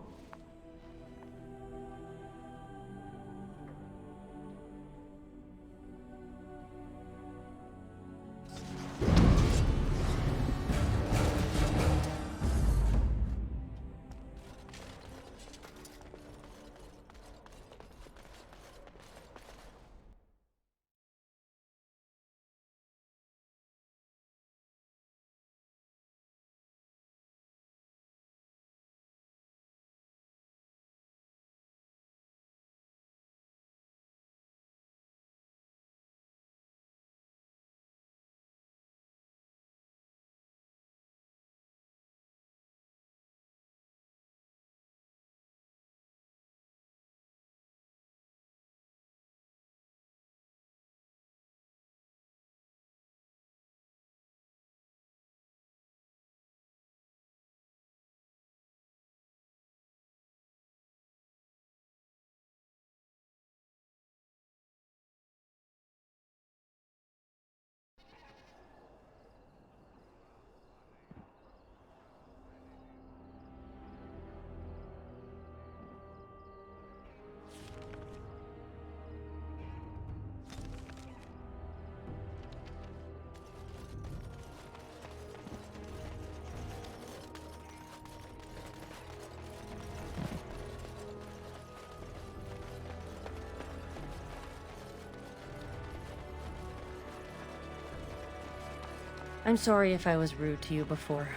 I'm sorry if I was rude to you before.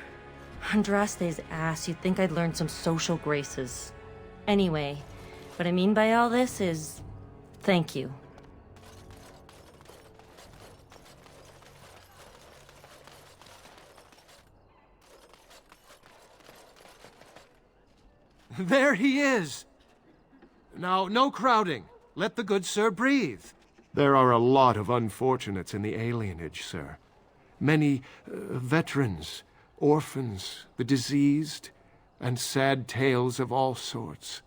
Andraste's ass, you'd think I'd learned some social graces. Anyway, what I mean by all this is... thank you. There he is! Now, no crowding. Let the good sir breathe. There are a lot of unfortunates in the alienage, sir. Many veterans, orphans, the diseased, and sad tales of all sorts.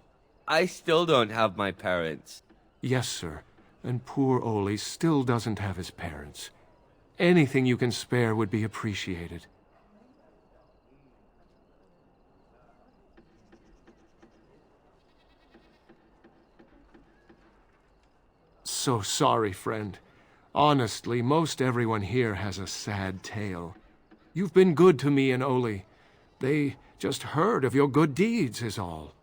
I still don't have my parents. Yes, sir. And poor Oli still doesn't have his parents. Anything you can spare would be appreciated. So sorry, friend. Honestly, most everyone here has a sad tale. You've been good to me and Oli. They just heard of your good deeds, is all.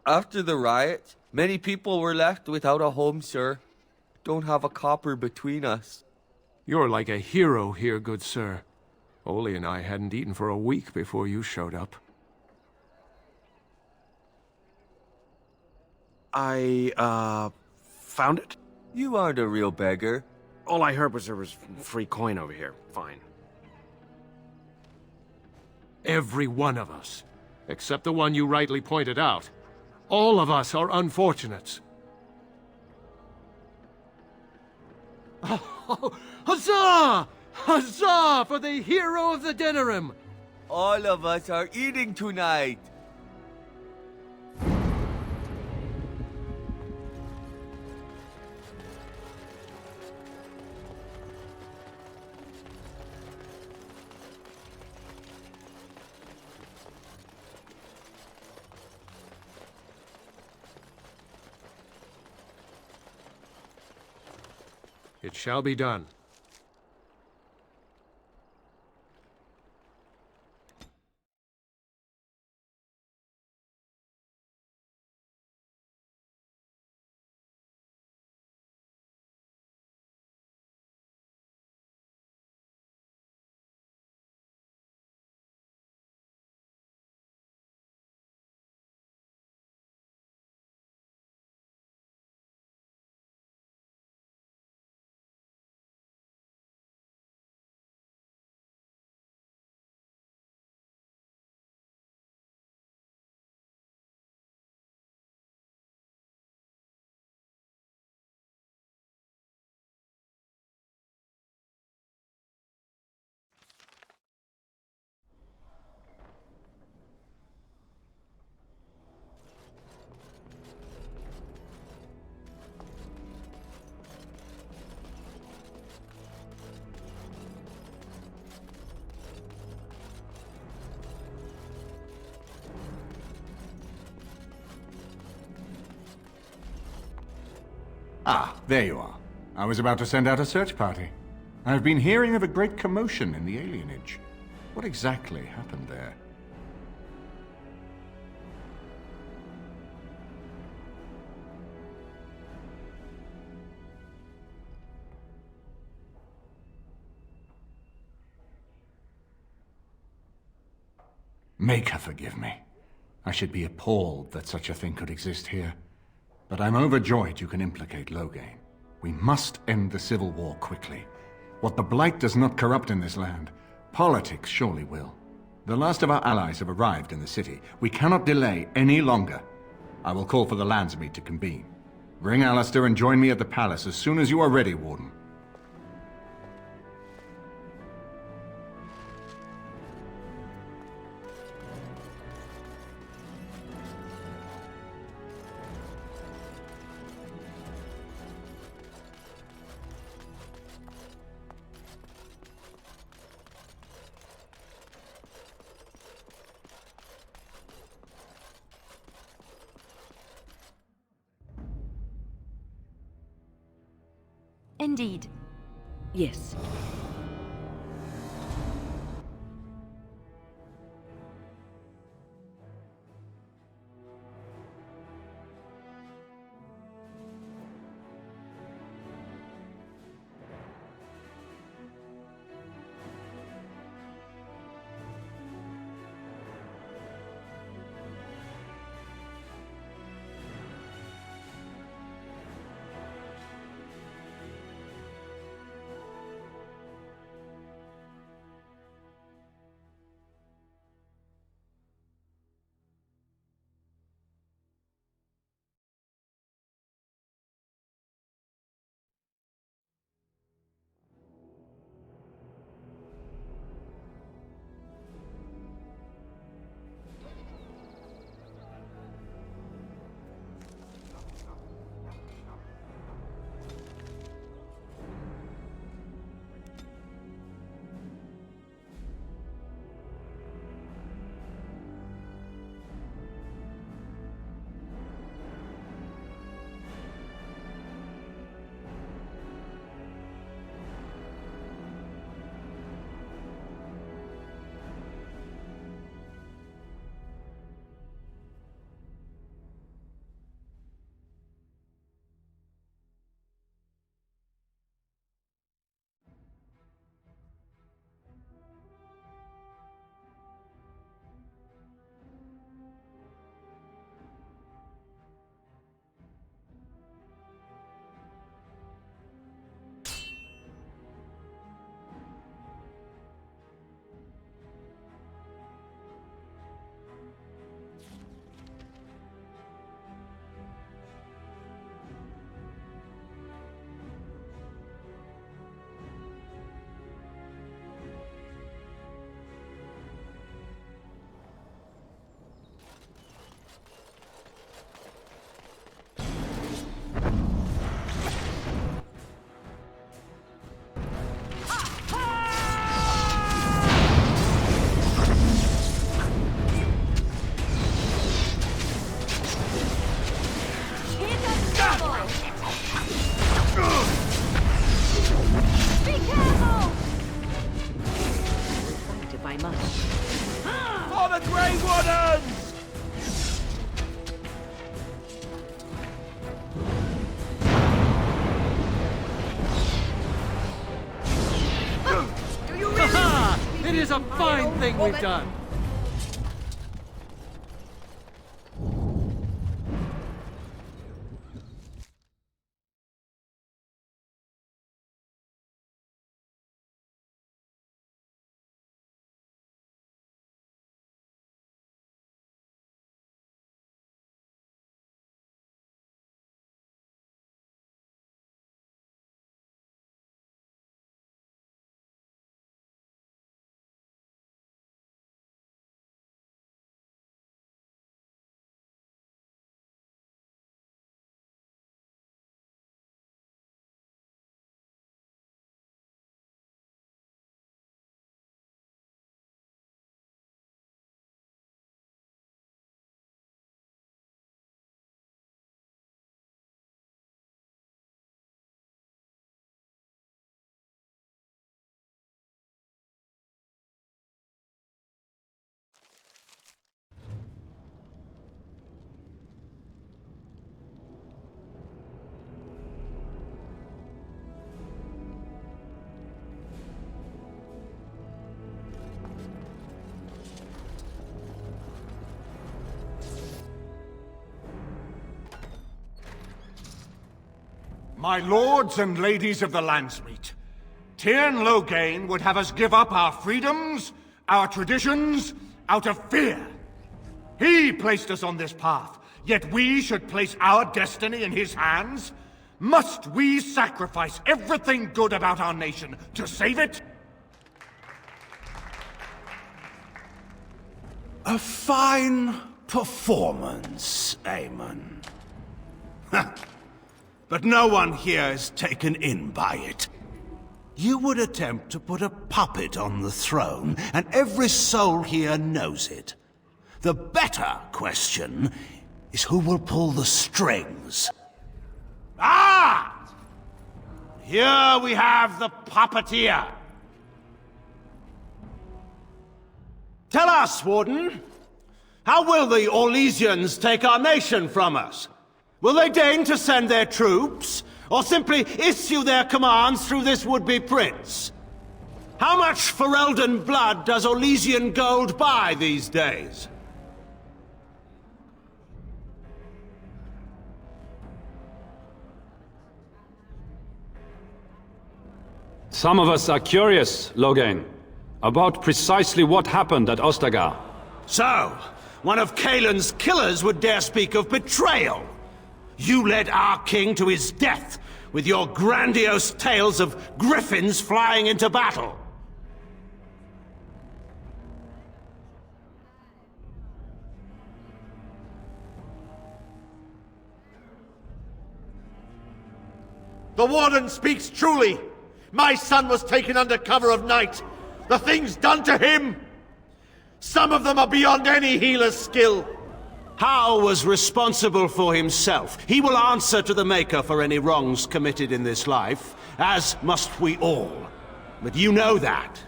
After the riot, many people were left without a home, sir. Don't have a copper between us. You're like a hero here, good sir. Oli and I hadn't eaten for a week before you showed up. I, found it? You aren't a real beggar. All I heard was there was free coin over here. Fine. Every one of us, except the one you rightly pointed out. All of us are unfortunates. Oh, huzzah! Huzzah for the hero of the Denerim! All of us are eating tonight. It shall be done. Ah, there you are. I was about to send out a search party. I've been hearing of a great commotion in the alienage. What exactly happened there? Make her forgive me. I should be appalled that such a thing could exist here. But I'm overjoyed you can implicate Loghain. We must end the civil war quickly. What the Blight does not corrupt in this land, politics surely will. The last of our allies have arrived in the city. We cannot delay any longer. I will call for the Landsmeet to convene. Bring Alistair and join me at the palace as soon as you are ready, Warden. Indeed. Yes. the Grey Wardens! It is a fine thing we've done. My lords and ladies of the Landsmeet, Tyrn Loghain would have us give up our freedoms, our traditions, out of fear. He placed us on this path, yet we should place our destiny in his hands? Must we sacrifice everything good about our nation to save it? A fine performance, Aemon. But no one here is taken in by it. You would attempt to put a puppet on the throne, and every soul here knows it. The better question is who will pull the strings. Ah! Here we have the puppeteer. Tell us, Warden, how will the Orlesians take our nation from us? Will they deign to send their troops, or simply issue their commands through this would-be prince? How much Ferelden blood does Orlesian gold buy these days? Some of us are curious, Loghain, about precisely what happened at Ostagar. So, one of Kaelin's killers would dare speak of betrayal. You led our king to his death with your grandiose tales of griffins flying into battle. The Warden speaks truly. My son was taken under cover of night. The things done to him, some of them are beyond any healer's skill. Hal was responsible for himself. He will answer to the Maker for any wrongs committed in this life, as must we all. But you know that.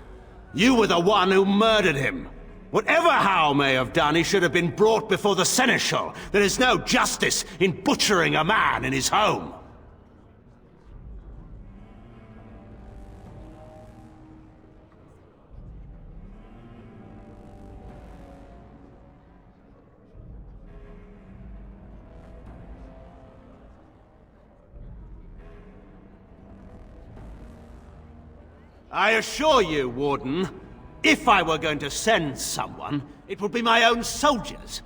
You were the one who murdered him. Whatever Hal may have done, he should have been brought before the Seneschal. There is no justice in butchering a man in his home. I assure you, Warden, if I were going to send someone, it would be my own soldiers.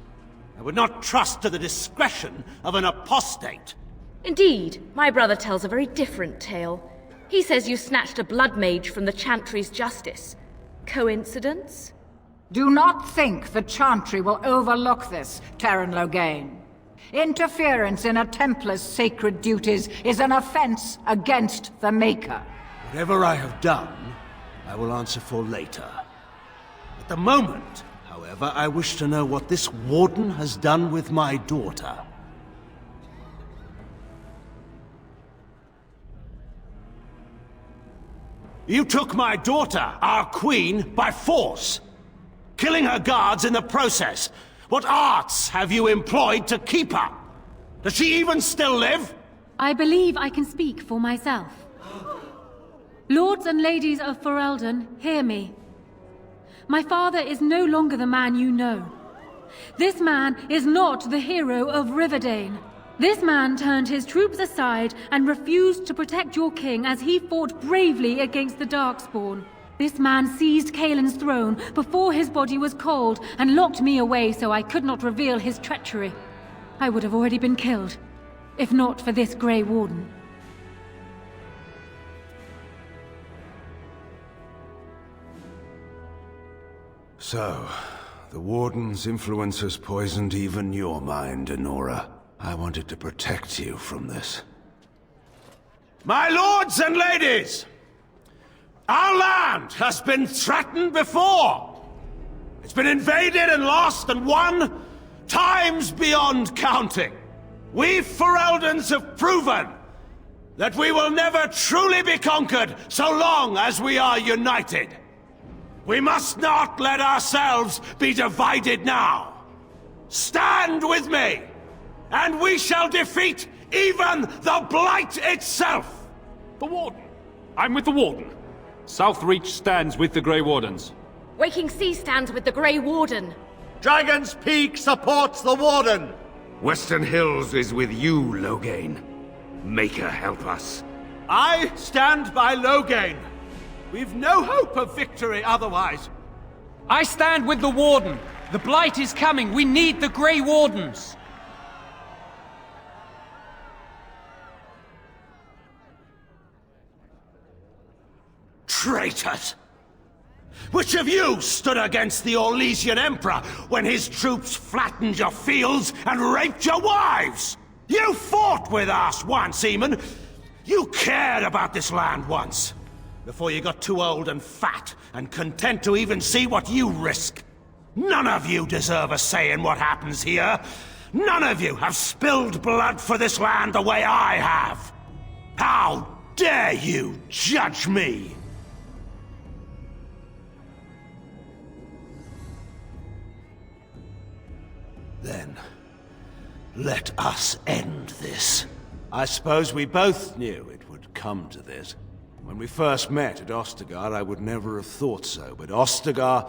I would not trust to the discretion of an apostate. Indeed, my brother tells a very different tale. He says you snatched a blood mage from the Chantry's justice. Coincidence? Do not think the Chantry will overlook this, Terran Loghain. Interference in a Templar's sacred duties is an offense against the Maker. Whatever I have done, I will answer for later. At the moment, however, I wish to know what this Warden has done with my daughter. You took my daughter, our queen, by force. killing her guards in the process. What arts have you employed to keep her? Does she even still live? I believe I can speak for myself. Lords and ladies of Ferelden, hear me. My father is no longer the man you know. This man is not the hero of Riverdane. This man turned his troops aside and refused to protect your king as he fought bravely against the Darkspawn. This man seized Kaelin's throne before his body was cold and locked me away so I could not reveal his treachery. I would have already been killed, if not for this Grey Warden. So, the Warden's influence has poisoned even your mind, Enora. I wanted to protect you from this. My lords and ladies! Our land has been threatened before! It's been invaded and lost and won times beyond counting. We Fereldans have proven that we will never truly be conquered so long as we are united. We must not let ourselves be divided now. Stand with me, and we shall defeat even the Blight itself! The Warden. I'm with the Warden. Southreach stands with the Grey Wardens. Waking Sea stands with the Grey Warden. Dragon's Peak supports the Warden! Western Hills is with you, Loghain. Make her help us. I stand by Loghain. We've no hope of victory otherwise. I stand with the Warden. The Blight is coming. We need the Grey Wardens. Traitors! Which of you stood against the Orlesian Emperor when his troops flattened your fields and raped your wives? You fought with us once, Eamon. You cared about this land once. Before you got too old and fat and content to even see what you risk. None of you deserve a say in what happens here. None of you have spilled blood for this land the way I have. How dare you judge me? Then, let us end this. I suppose we both knew it would come to this. When we first met at Ostagar, I would never have thought so, but Ostagar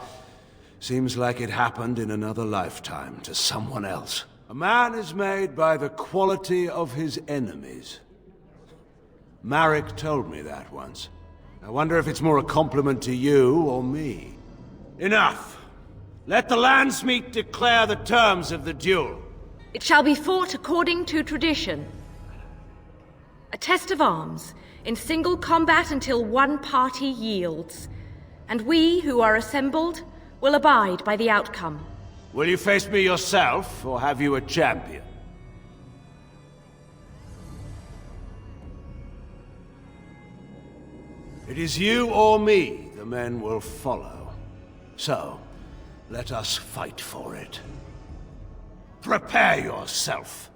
seems like it happened in another lifetime to someone else. A man is made by the quality of his enemies. Marek told me that once. I wonder if it's more a compliment to you or me. Enough! Let the Landsmeet declare the terms of the duel. It shall be fought according to tradition. A test of arms, in single combat until one party yields. And we, who are assembled, will abide by the outcome. Will you face me yourself, or have you a champion? It is you or me the men will follow. So, let us fight for it. Prepare yourself.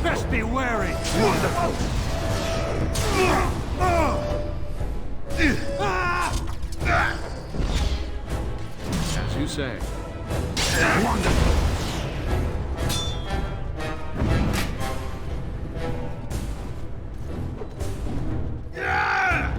Best be wary! Wonderful! As you say. Wonderful! Yeah!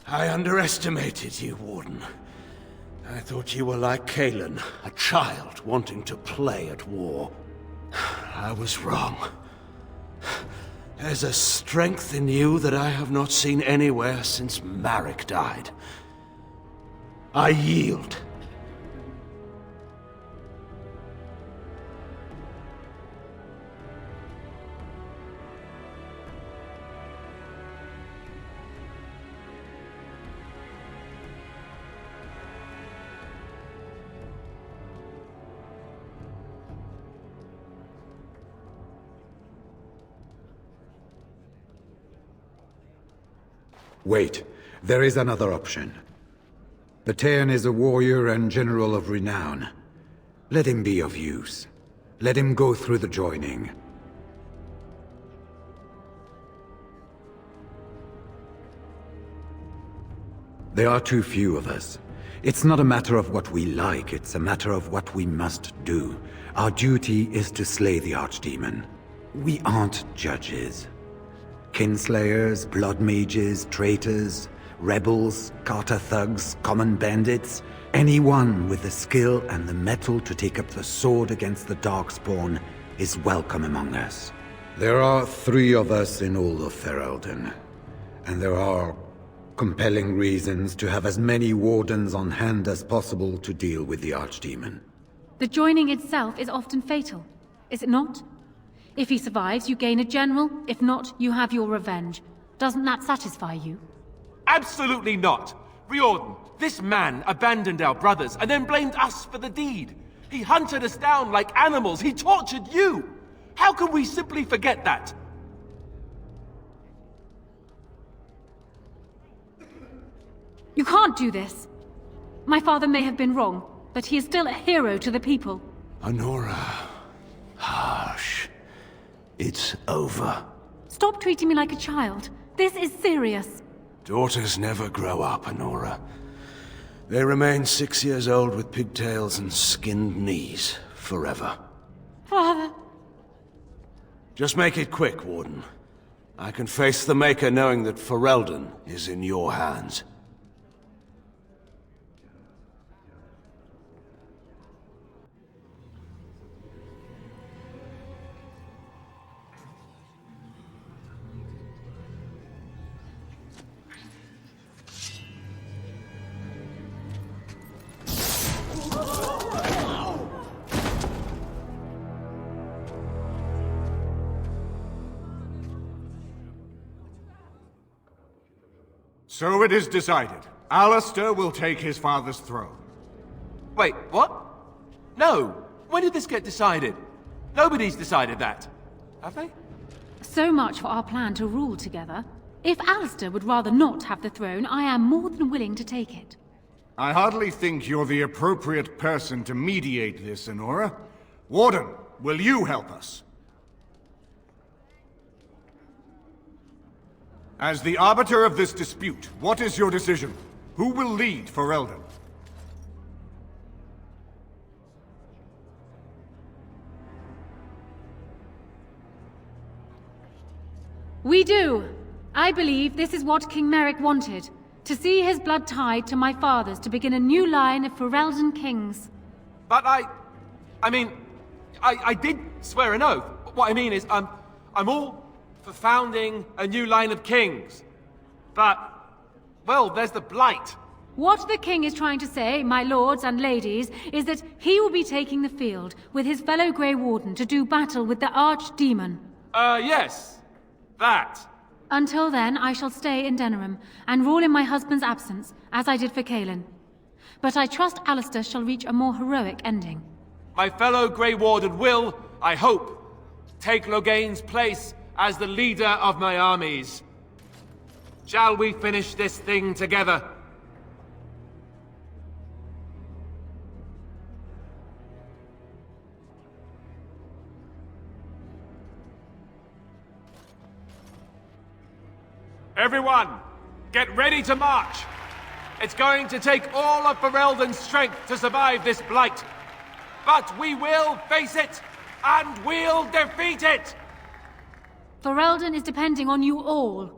I underestimated you, Warden. I thought you were like Kalen, a child wanting to play at war. I was wrong. There's a strength in you that I have not seen anywhere since Marek died. I yield. Wait, there is another option. Batean is a warrior and general of renown. Let him be of use. Let him go through the joining. There are too few of us. It's not a matter of what we like, it's a matter of what we must do. Our duty is to slay the Archdemon. We aren't judges. Kinslayers, blood mages, traitors, rebels, Carter thugs, common bandits. Anyone with the skill and the mettle to take up the sword against the Darkspawn is welcome among us. There are 3 of us in all of Ferelden, and there are compelling reasons to have as many wardens on hand as possible to deal with the Archdemon. The joining itself is often fatal, is it not? If he survives, you gain a general. If not, you have your revenge. Doesn't that satisfy you? Absolutely not! Riordan, this man abandoned our brothers and then blamed us for the deed. He hunted us down like animals. He tortured you! How can we simply forget that? You can't do this. My father may have been wrong, but he is still a hero to the people. Honora. Harsh. It's over. Stop treating me like a child. This is serious. Daughters never grow up, Honora. They remain 6 years old with pigtails and skinned knees, forever. Father. Just make it quick, Warden. I can face the Maker knowing that Ferelden is in your hands. So it is decided. Alistair will take his father's throne. Wait, what? No! When did this get decided? Nobody's decided that. Have they? So much for our plan to rule together. If Alistair would rather not have the throne, I am more than willing to take it. I hardly think you're the appropriate person to mediate this, Honora. Warden, will you help us? As the arbiter of this dispute, what is your decision? Who will lead Ferelden? We do. I believe this is what King Merrick wanted. To see his blood tied to my father's to begin a new line of Ferelden kings. But I mean, I did swear an oath. What I mean is, I'm all for founding a new line of kings. But, well, there's the Blight. What the king is trying to say, my lords and ladies, is that he will be taking the field with his fellow Grey Warden to do battle with the Archdemon. Yes. That. Until then, I shall stay in Denerim and rule in my husband's absence, as I did for Kalen. But I trust Alistair shall reach a more heroic ending. My fellow Grey Warden will, I hope, take Loghain's place as the leader of my armies. Shall we finish this thing together? Everyone, get ready to march! It's going to take all of Ferelden's strength to survive this blight. But we will face it, and we'll defeat it! Ferelden is depending on you all.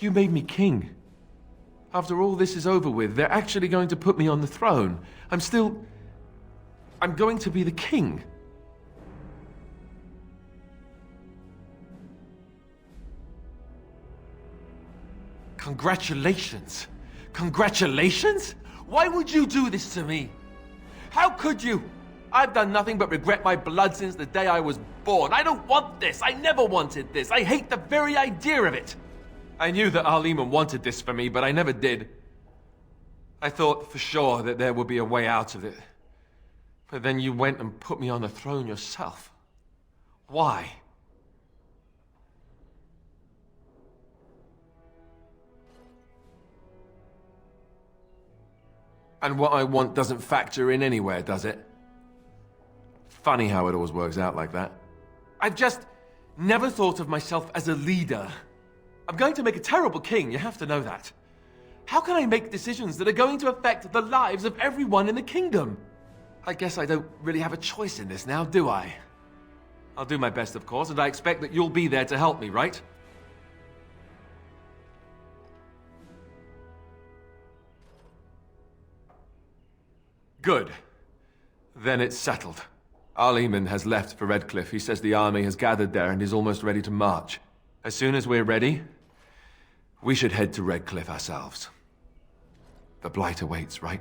You made me king. After all this is over with, they're actually going to put me on the throne. I'm going to be the king. Congratulations. Congratulations? Why would you do this to me? How could you? I've done nothing but regret my blood since the day I was born. I don't want this. I never wanted this. I hate the very idea of it. I knew that Archdemon wanted this for me, but I never did. I thought for sure that there would be a way out of it. But then you went and put me on the throne yourself. Why? And what I want doesn't factor in anywhere, does it? Funny how it always works out like that. I've just never thought of myself as a leader. I'm going to make a terrible king, you have to know that. How can I make decisions that are going to affect the lives of everyone in the kingdom? I guess I don't really have a choice in this now, do I? I'll do my best, of course, and I expect that you'll be there to help me, right? Good. Then it's settled. Archdemon has left for Redcliffe. He says the army has gathered there and is almost ready to march. As soon as we're ready, we should head to Redcliffe ourselves. The Blight awaits, right?